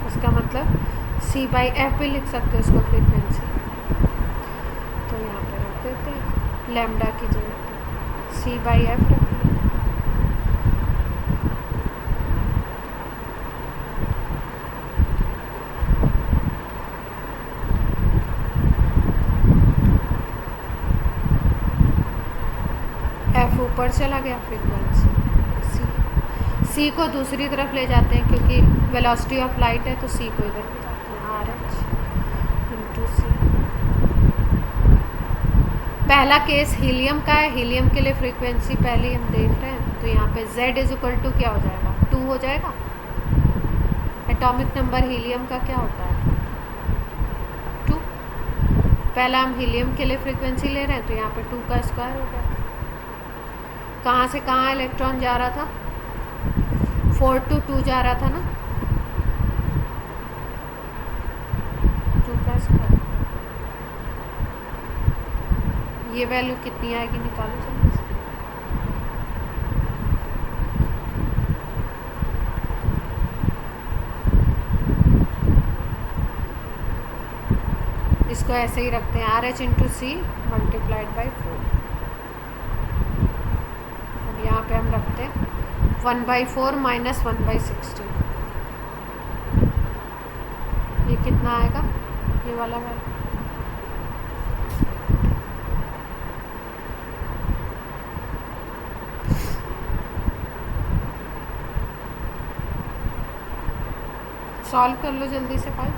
इसका मतलब C/f भी लिख सकते हो इसको फ्रीक्वेंसी। तो यहाँ पे रख देते हैं लैम्डा की जगह पे C/f रखिए। F ऊपर चला गया फ्रीक्वेंसी, C को दूसरी तरफ ले जाते हैं क्योंकि वेलोसिटी ऑफ लाइट है, तो C को इधर ले जाते हैं RH/C। पहला केस हीलियम का है, हीलियम के लिए फ्रीक्वेंसी पहले हम देख रहे हैं, तो यहाँ पे Z = क्या हो जाएगा? 2 हो जाएगा। एटॉमिक नंबर हीलियम का क्या होता है? 2। पहला हम हीलियम के लिए फ्रीक्वेंसी ले रहे हैं, तो यहाँ पे 2 का स्क्वायर हो गया। कहाँ से कहाँ इलेक्ट्रॉन जा रहा था? 4 to 2 जा रहा था ना, 2 का स्क्वायर। ये वैल्यू कितनी आएगी? निकालो जल्दी से। इसको ऐसे ही रखते हैं RH × C × 4। यहाँ पे हम रखते हैं 1/4 माइनस 1/16। ये कितना आएगा, ये वाला वैल्यू? सॉल्व कर लो जल्दी से भाई।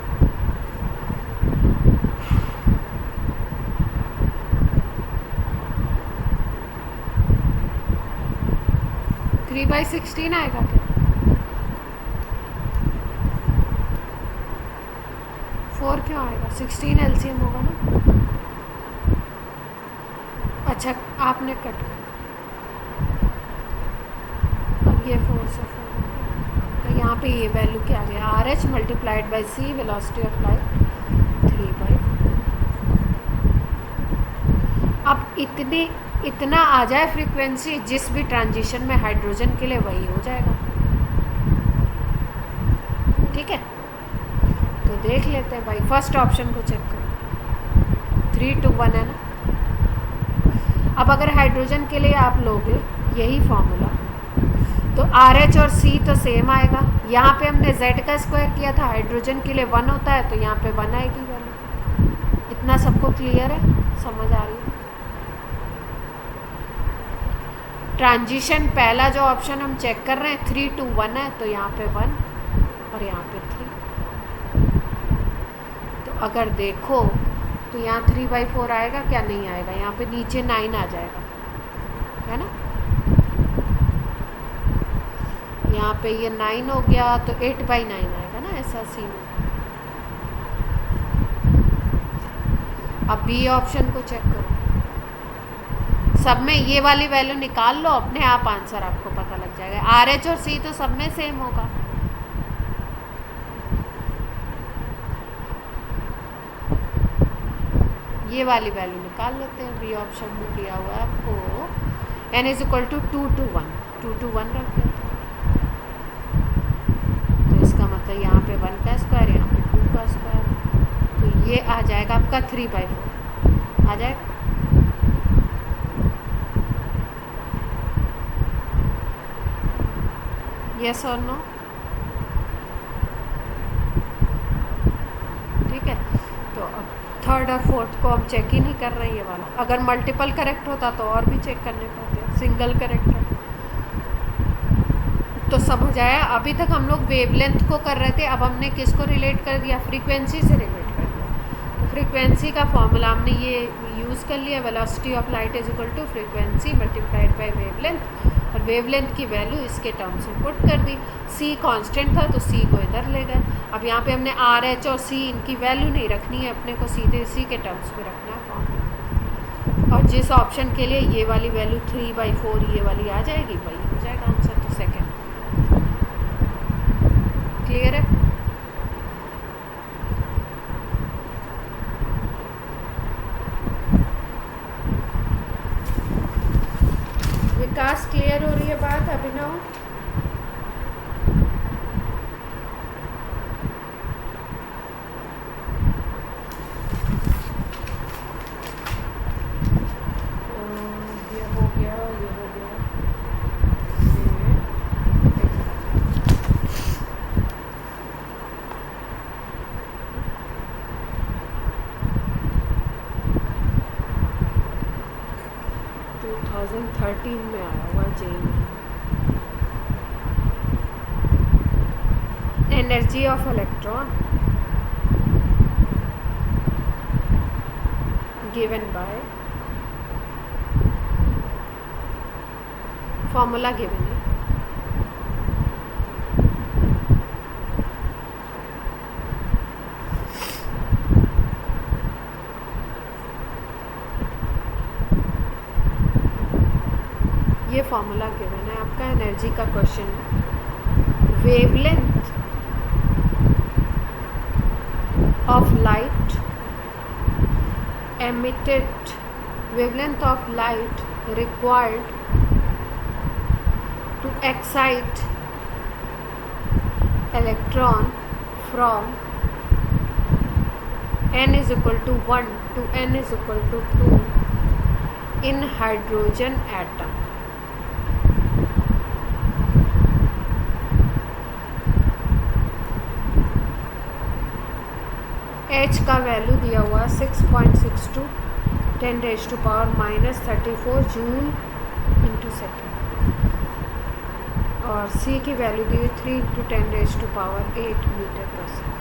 3/16 आएगा क्या? 4 क्यों आएगा? 16 एलसीएम होगा ना। अच्छा आपने कट कर, अब ये 4 से 4, तो यहाँ पे ये वैल्यू क्या आ गया? RH multiplied by C velocity of light 3/4। अब इतना आ जाए फ्रीक्वेंसी जिस भी ट्रांजिशन में हाइड्रोजन के लिए, वही हो जाएगा। ठीक है, तो देख लेते हैं भाई, फर्स्ट ऑप्शन को चेक करो, 3 to 1 है ना। अब अगर हाइड्रोजन के लिए आप लोगे यही फॉर्मूला, तो RH और C तो सेम आएगा। यहाँ पे हमने Z का स्क्वायर किया था, हाइड्रोजन के लिए 1 होता है, तो यहाँ पे 1 आएगी वैल्यू। इतना सबको क्लियर है, समझ आ रही है? ट्रांजिशन पहला जो ऑप्शन हम चेक कर रहे हैं 3 to 1 है, तो यहाँ पे 1 और यहाँ पे 3। तो अगर देखो तो यहाँ 3/4 आएगा क्या? नहीं आएगा। यहाँ पे नीचे 9 आ जाएगा, है ना। यहाँ पे ये 9 हो गया, तो 8/9 आएगा ना, ऐसा सीन। अब बी ऑप्शन को चेक करो, सब में ये वाली वैल्यू निकाल लो, अपने आप आंसर आपको पता लग जाएगा। RH और C तो सब में सेम होगा। ये वाली वैल्यू निकाल लेते हैं। बी ऑप्शन में दिया हुआ है आपको n = 2 to 1, 2 to 1 रख देते हैं। तो इसका मतलब यहाँ पे 1 का स्क्वायर, यहाँ पे 2 का स्क्वायर, तो ये आ जाएगा आपका 3/4 आ जाएगा। यस और नो? ठीक है, तो अब थर्ड और फोर्थ को हम चेक ही नहीं कर रहे हैं ये वाला। अगर मल्टीपल करेक्ट होता तो और भी चेक करने पड़ते, सिंगल करेक्ट है। तो समझ आया? अभी तक हम लोग वेवलेंथ को कर रहे थे, अब हमने किसको रिलेट कर दिया? फ्रीक्वेंसी से रिलेट कर दिया। तो फ्रीक्वेंसी का फॉर्मूला हमने ये यूज़ कर लिया, velocity of light = frequency multiplied by wavelength, और वेवलेंथ की वैल्यू इसके टर्म्स में पुट कर दी। C कांस्टेंट था तो C को इधर ले गए। अब यहाँ पे हमने RH और C इनकी वैल्यू नहीं रखनी है, अपने को सीधे C के टर्म्स में रखना है फॉर्मूला। और जिस ऑप्शन के लिए ये वाली वैल्यू 3/4 ये वाली आ जाएगी, वही हो जाएगा आंसर। तो सेकेंड क्लियर है? विकास क्लियर हो रही है बात? अभिनव? ये हो गया, ये हो गया, ये 2013 में आया हुआ जेई में। Energy of electron given by, formula given है, ये फॉर्मूला गिवन है आपका। एनर्जी का क्वेश्चन है। Wavelength of light emitted, wavelength of light required to excite electron from n = 1 to n = 2 in hydrogen atom H का value दिया हुआ 6.62 10⁻⁻34 joule into second, और सी की वैल्यू दी हुई 3 × 10⁸ मीटर पर सेकेंड।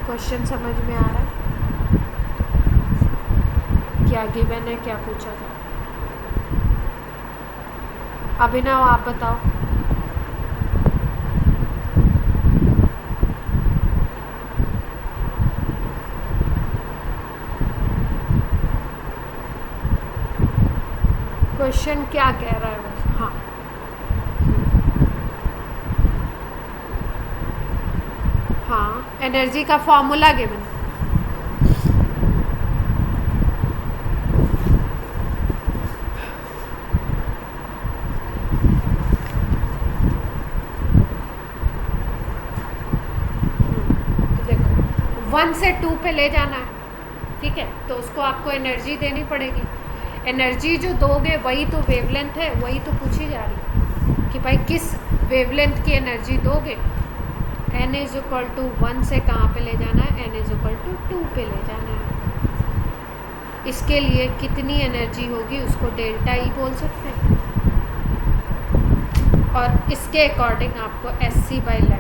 क्वेश्चन समझ में आ रहा है? क्या गिवन है, क्या पूछा था? अभिनव आप बताओ। क्वेश्चन क्या कह रहा है बस? हाँ हाँ, एनर्जी का फॉर्मूला गिवन। देखो 1 से 2 पे ले जाना है, ठीक है, तो उसको आपको एनर्जी देनी पड़ेगी। एनर्जी जो दोगे वही तो वेवलेंथ है, वही तो पूछी जा रही है कि भाई किस वेवलेंथ की एनर्जी दोगे। n = 1 से कहाँ पे ले जाना है? n = 2 पे ले जाना है। इसके लिए कितनी एनर्जी होगी उसको डेल्टा ई बोल सकते हैं, और इसके अकॉर्डिंग आपको Sc/λ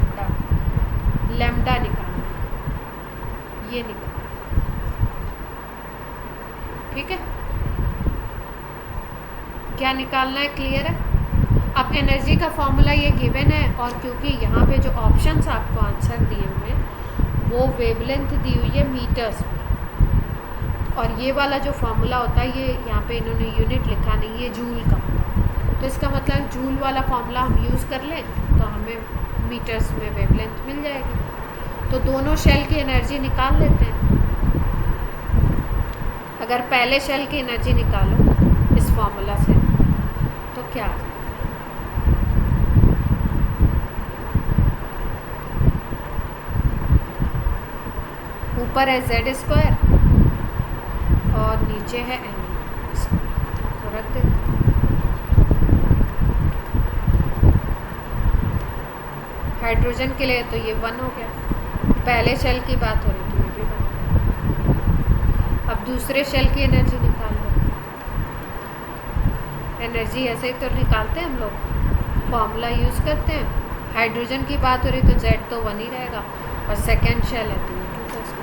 लैम्डा निकालना है, ये निकालना, ठीक है? क्या निकालना है, क्लियर है? अब एनर्जी का फॉर्मूला ये गिवन है, और क्योंकि यहाँ पे जो ऑप्शंस आपको आंसर दिए हुए हैं वो वेवलेंथ दी हुई है मीटर्स में, और ये वाला जो फॉर्मूला होता है ये यहाँ पे इन्होंने यूनिट लिखा नहीं, ये जूल का होता है। तो इसका मतलब जूल वाला फॉर्मूला हम यूज़ कर लें तो हमें मीटर्स में वेवलेंथ मिल जाएगी। तो दोनों शेल की एनर्जी निकाल लेते हैं। अगर पहले शेल की एनर्जी निकालो इस फॉर्मूला से तो क्या आ जाए? ऊपर है z² और नीचे है m², तो रख देते। हाइड्रोजन के लिए तो ये 1 हो गया, पहले शेल की बात हो रही तो ये भी 1 हो गया। अब दूसरे शेल की एनर्जी निकाल लो। एनर्जी ऐसे ही तो निकालते हैं हम लोग, फॉर्मूला यूज़ करते हैं। हाइड्रोजन की बात हो रही तो z तो 1 ही रहेगा, और सेकेंड शेल है तो ये 2 इसको।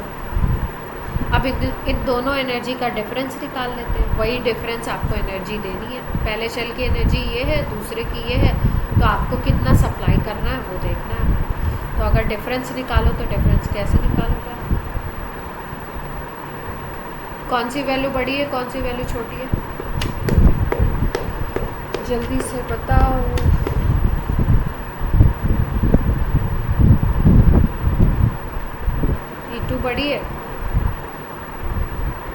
अब इन दोनों एनर्जी का डिफरेंस निकाल लेते हैं। वही डिफरेंस आपको एनर्जी देनी है। पहले शेल की एनर्जी ये है, दूसरे की ये है, तो आपको कितना सप्लाई करना है वो देखना है। तो अगर डिफरेंस निकालो तो डिफरेंस कैसे निकालोगे? कौन सी वैल्यू बड़ी है, कौन सी वैल्यू छोटी है? जल्दी से बताओ। E2 बड़ी है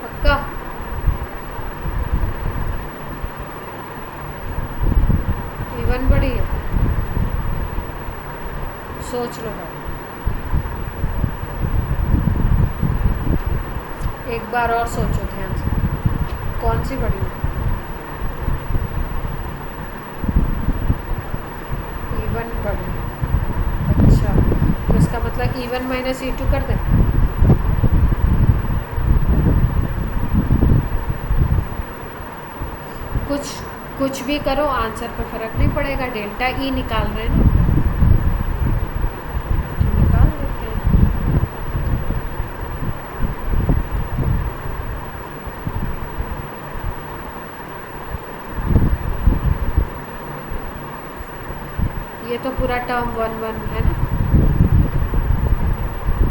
पक्का? E1 बड़ी है? सोच लो भाई, एक बार और सोचो ध्यान से, कौन सी बड़ी है? E1 बड़ी है। अच्छा, तो इसका मतलब E1 - E2 कर दें। कुछ भी करो आंसर पर फर्क नहीं पड़ेगा। डेल्टा ई निकाल रहे हैं ना, तो निकाल लेते हैं। ये तो पूरा टर्म 1 है ना,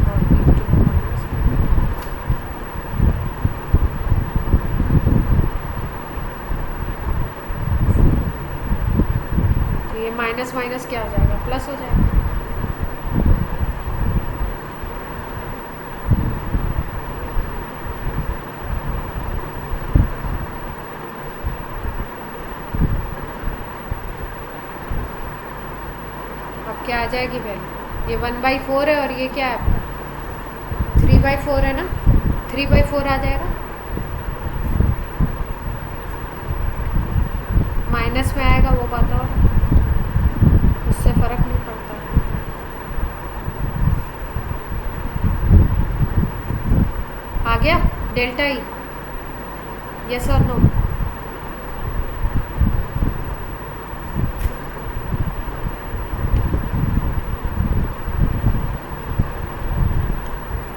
और तो ये माइनस माइनस क्या हो जाएगा, प्लस हो जाएगा। अब क्या आ जाएगी वैल्यू? ये 1/4 है, और ये क्या है आपका 3/4 है ना, 3/4 आ जाएगा। माइनस में आएगा वो बताओ, उससे फ़र्क नहीं पड़ता। गया डेल्टा ई, यस और नो?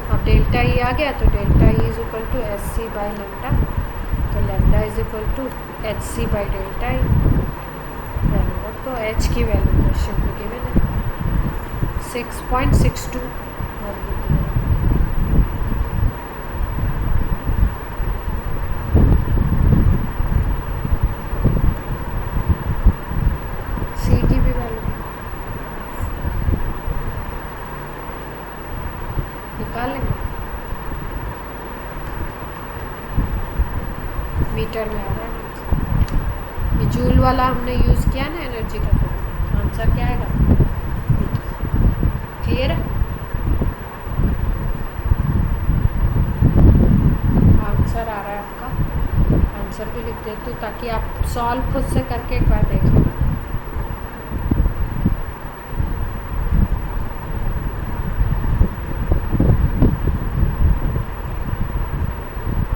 अब डेल्टा ई आ गया तो delta E is equal to H C by lambda, तो lambda is equal to H C by delta E. तो एच की वैल्यू क्वेश्चन में गिवन है 6.62 वैल्यू गिवन है। सी की भी वैल्यू निकाल लेंगे, मीटर में आ रहा है। ये जूल वाला हमने यूज़ किया ना एनर्जी का, तो आंसर क्या आएगा? क्लियर है? आंसर आ रहा है आपका, आंसर भी लिख देती हूँ ताकि आप सॉल्व खुद से करके एक बार देख लें।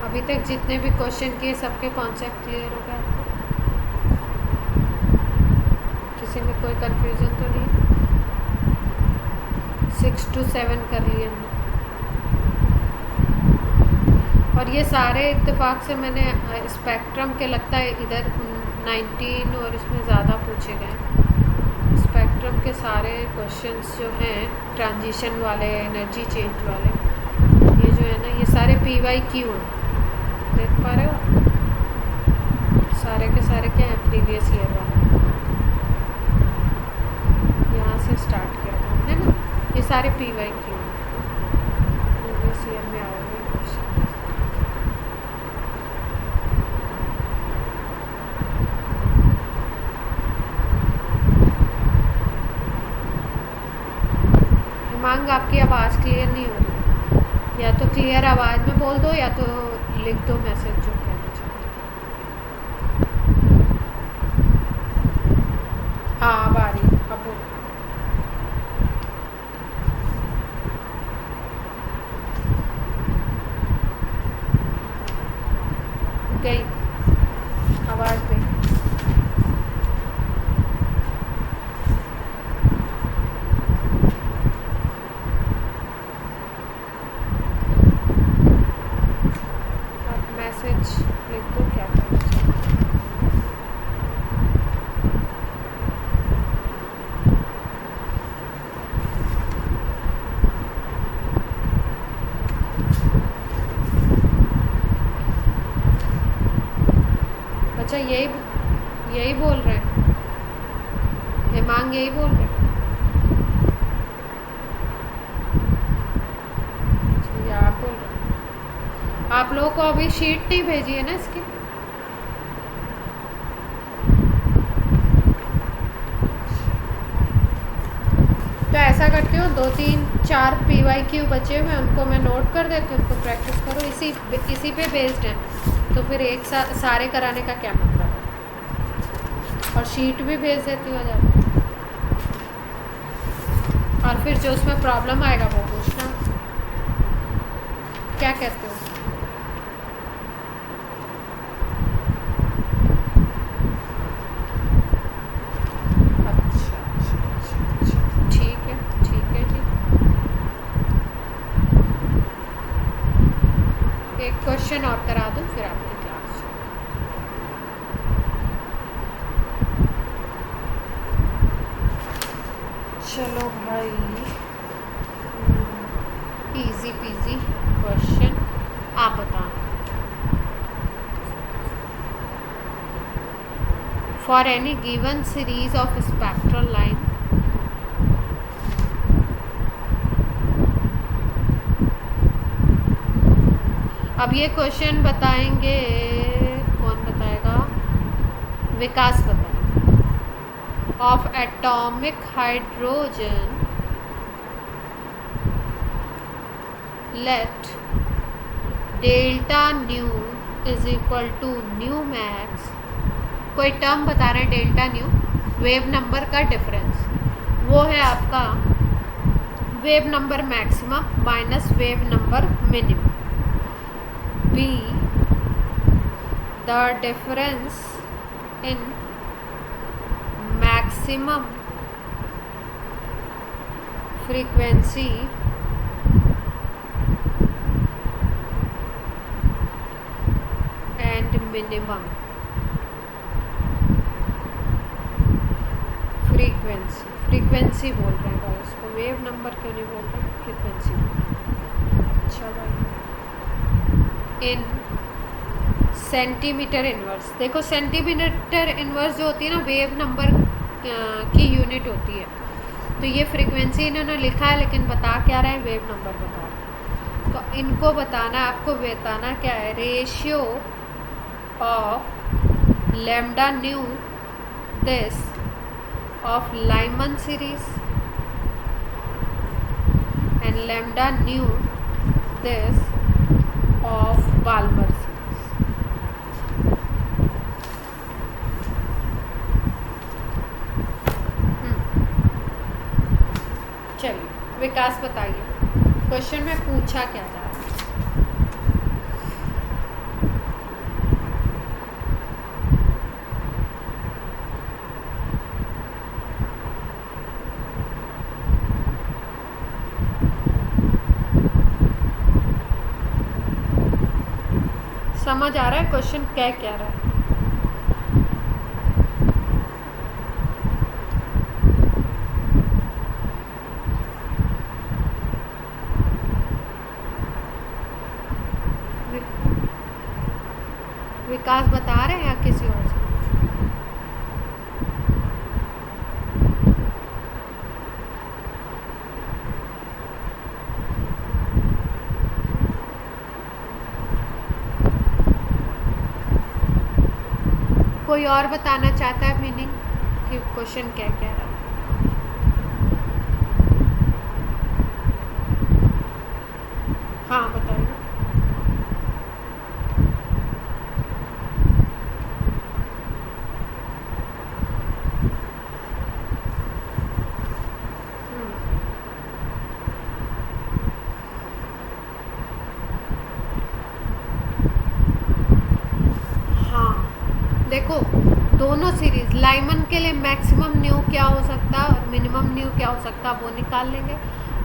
अभी तक जितने भी क्वेश्चन किए सबके कॉन्सेप्ट क्लियर हो गया आपको? किसी में कोई कंफ्यूजन तो नहीं? 6 to 7 कर लिए हमने, और ये सारे इत्तेफाक से मैंने स्पेक्ट्रम के लगता है इधर 19 और इसमें ज़्यादा पूछे गए। स्पेक्ट्रम के सारे क्वेश्चंस जो हैं ट्रांजिशन वाले, एनर्जी चेंज वाले, ये जो है ना ये सारे PYQ हैं, देख पा रहे हो? सारे के सारे क्या हैं? प्रीवियस ईयर वाले, यहाँ से स्टार्ट किया था हमने ना, ये सारे PYQ हैं, प्रीवियस ईयर में आए हुए क्वेश्चन। मांग आपकी आवाज़ क्लियर नहीं हो रही, या तो क्लियर आवाज़ में बोल दो या तो लिख दो मैसेज जो कहना चाहते हो। हाँ अब आ रही, अब बोलो। गई आवाज़ गई। लिख दो क्या करना चाहिए। अच्छा यही बोल रहे हैं, हेमांग यही बोल रहे हैं। आप बोल रहे हैं, आप लोगों को अभी शीट नहीं भेजी है ना इसकी? तो ऐसा करती हूँ 2 3 4 PYQ बचे हुए उनको मैं नोट कर देती हूँ, उनको प्रैक्टिस करो, इसी पे बेस्ड है, तो फिर एक सारे कराने का क्या मतलब है। और शीट भी भेज देती हूँ अगर, और फिर जो उसमें प्रॉब्लम आएगा वो पूछना। क्या कहते हो? क्वेश्चन और करा दूँ फिर आपकी क्लास। चलो भाई, इजी पीजी क्वेश्चन, आप बताओ। For any given series of spectral line अब ये क्वेश्चन बताएंगे, कौन बताएगा? विकास बताएगा। Of atomic hydrogen let delta nu is equal to nu max, कोई टर्म बता रहे हैं डेल्टा न्यू, वेव नंबर का डिफरेंस, वो है आपका wave number maximum minus wave number minimum. be the difference in maximum frequency and minimum frequency बोल रहे हैं भाई उसको, वेव नंबर क्यों नहीं बोल रहे, फ्रीक्वेंसी। अच्छा भाई, इन सेंटीमीटर इनवर्स। देखो सेंटीमीटर इनवर्स जो होती है ना, वेव नंबर की यूनिट होती है। तो ये फ्रीक्वेंसी इन्होंने लिखा है, लेकिन बता क्या रहे हैं, वेव नंबर बता रहे हैं। तो इनको बताना, आपको बताना क्या है, ratio of lambda new this of Lyman series and lambda nu this of Balmer series। चलिए विकास बताइए, क्वेश्चन में पूछा क्या जा रहा है। समझ आ रहा है क्वेश्चन क्या रहा है? विकास बता रहे हैं या किसी और से? कोई और बताना चाहता है मीनिंग कि क्वेश्चन क्या कह रहा है? हाँ बताइए। देखो दोनों सीरीज, लाइमन के लिए मैक्सिमम न्यू क्या हो सकता है और मिनिमम न्यू क्या हो सकता है वो निकाल लेंगे,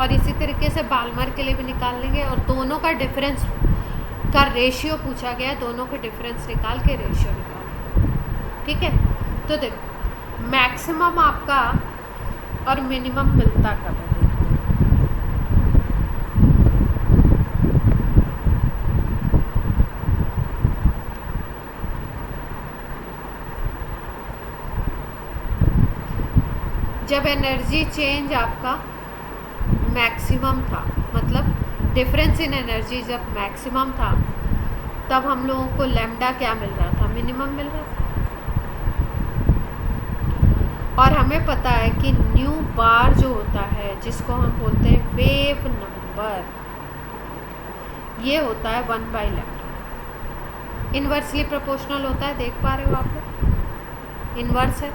और इसी तरीके से बाल्मर के लिए भी निकाल लेंगे। और दोनों का डिफरेंस का रेशियो पूछा गया है, दोनों के डिफरेंस निकाल के रेशियो निकाल, ठीक है। तो देखो मैक्सिमम आपका और मिनिमम मिलता कब है, जब एनर्जी चेंज आपका मैक्सिमम था, मतलब डिफरेंस इन एनर्जी जब मैक्सिमम था, तब हम लोगों को लैम्डा क्या मिल रहा था, मिनिमम मिल रहा था। और हमें पता है कि न्यू बार जो होता है, जिसको हम बोलते हैं वेव नंबर, ये होता है 1/λ, इन्वर्सली प्रोपोर्शनल होता है। देख पा रहे हो आप लोग, इन्वर्स है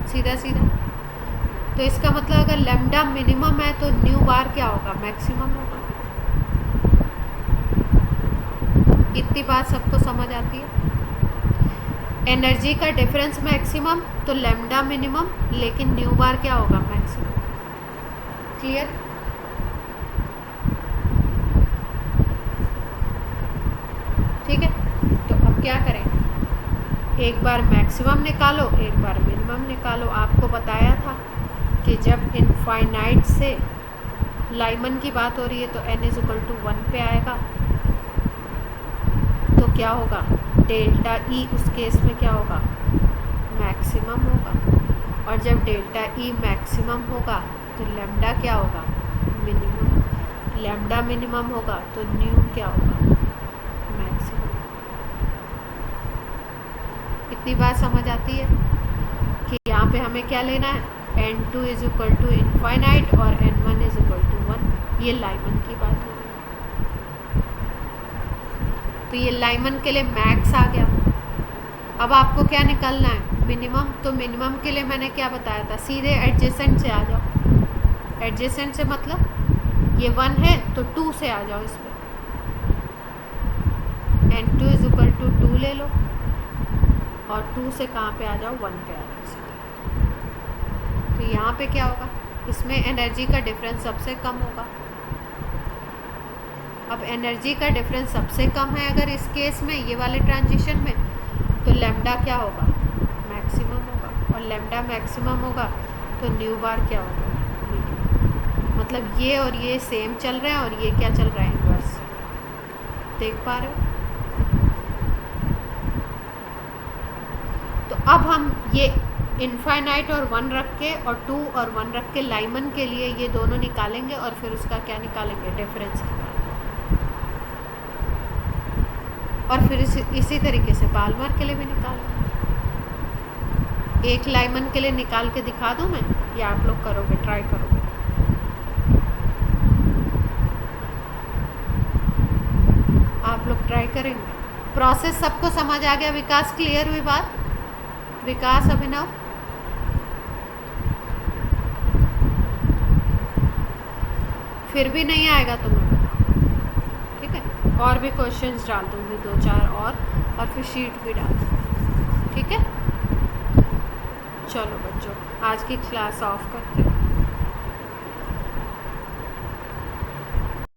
सीधा सीधा। तो इसका मतलब अगर लैम्डा मिनिमम है तो न्यू बार क्या होगा, मैक्सिमम होगा। इतनी बात सबको समझ आती है। एनर्जी का डिफरेंस मैक्सिमम तो लैम्डा मिनिमम, लेकिन न्यू बार क्या होगा, मैक्सिमम। क्लियर? ठीक है, तो अब क्या करेंगे, एक बार मैक्सिमम निकालो, एक बार मिनिमम निकालो। आपको बताया था कि जब इनफाइनाइट से लाइमन की बात हो रही है तो n=1 पे आएगा, तो क्या होगा, डेल्टा ई उस केस में क्या होगा, मैक्सिमम होगा। और जब डेल्टा ई मैक्सिमम होगा तो लैम्डा क्या होगा, मिनिमम। लैम्डा मिनिमम होगा तो न्यू क्या होगा, मैक्सिमम। इतनी बात समझ आती है कि यहाँ पे हमें क्या लेना है, n2 = इनफाइनाइट और n1 = 1। ये लाइमन की बात हो रही है। तो ये लाइमन के लिए मैक्स आ गया। अब आपको क्या निकालना है, मिनिमम। तो मिनिमम के लिए मैंने क्या बताया था, सीधे एडजेसेंट से आ जाओ। एडजेसेंट से मतलब ये 1 है तो 2 से आ जाओ इस पर। N2 इज इक्वल टू 2 ले लो और 2 से कहाँ पे आ जाओ 1 पे आ जाओ। तो यहाँ पे क्या होगा, इसमें एनर्जी का डिफरेंस सबसे कम होगा। अब एनर्जी का डिफरेंस सबसे कम है अगर इस केस में, ये वाले ट्रांजिशन में, तो लैम्डा क्या होगा, मैक्सिमम होगा। और लैम्डा मैक्सिमम होगा तो न्यू बार क्या होगा, मतलब ये और ये सेम चल रहे हैं और ये क्या चल रहा है, इनवर्स। देख पा रहे हो? तो अब हम ये इनफाइनाइट और 1 रख के और 2 और 1 रख के लाइमन के लिए ये दोनों निकालेंगे और फिर उसका क्या निकालेंगे, डिफरेंस निकालेंगे। और फिर इसी तरीके से बाल्मर के लिए भी निकालेंगे। एक लाइमन के लिए निकाल के दिखा दूं मैं, या आप लोग करोगे, ट्राई करोगे? आप लोग ट्राई करेंगे? प्रोसेस सबको समझ आ गया? विकास क्लियर हुई बात? विकास, अभिनव? फिर भी नहीं आएगा तो मैं बताऊँ, ठीक है? और भी क्वेश्चंस डाल दूँगी 2-4 और फिर शीट भी डाल दूँगी, ठीक है? चलो बच्चों, आज की क्लास ऑफ करते हैं।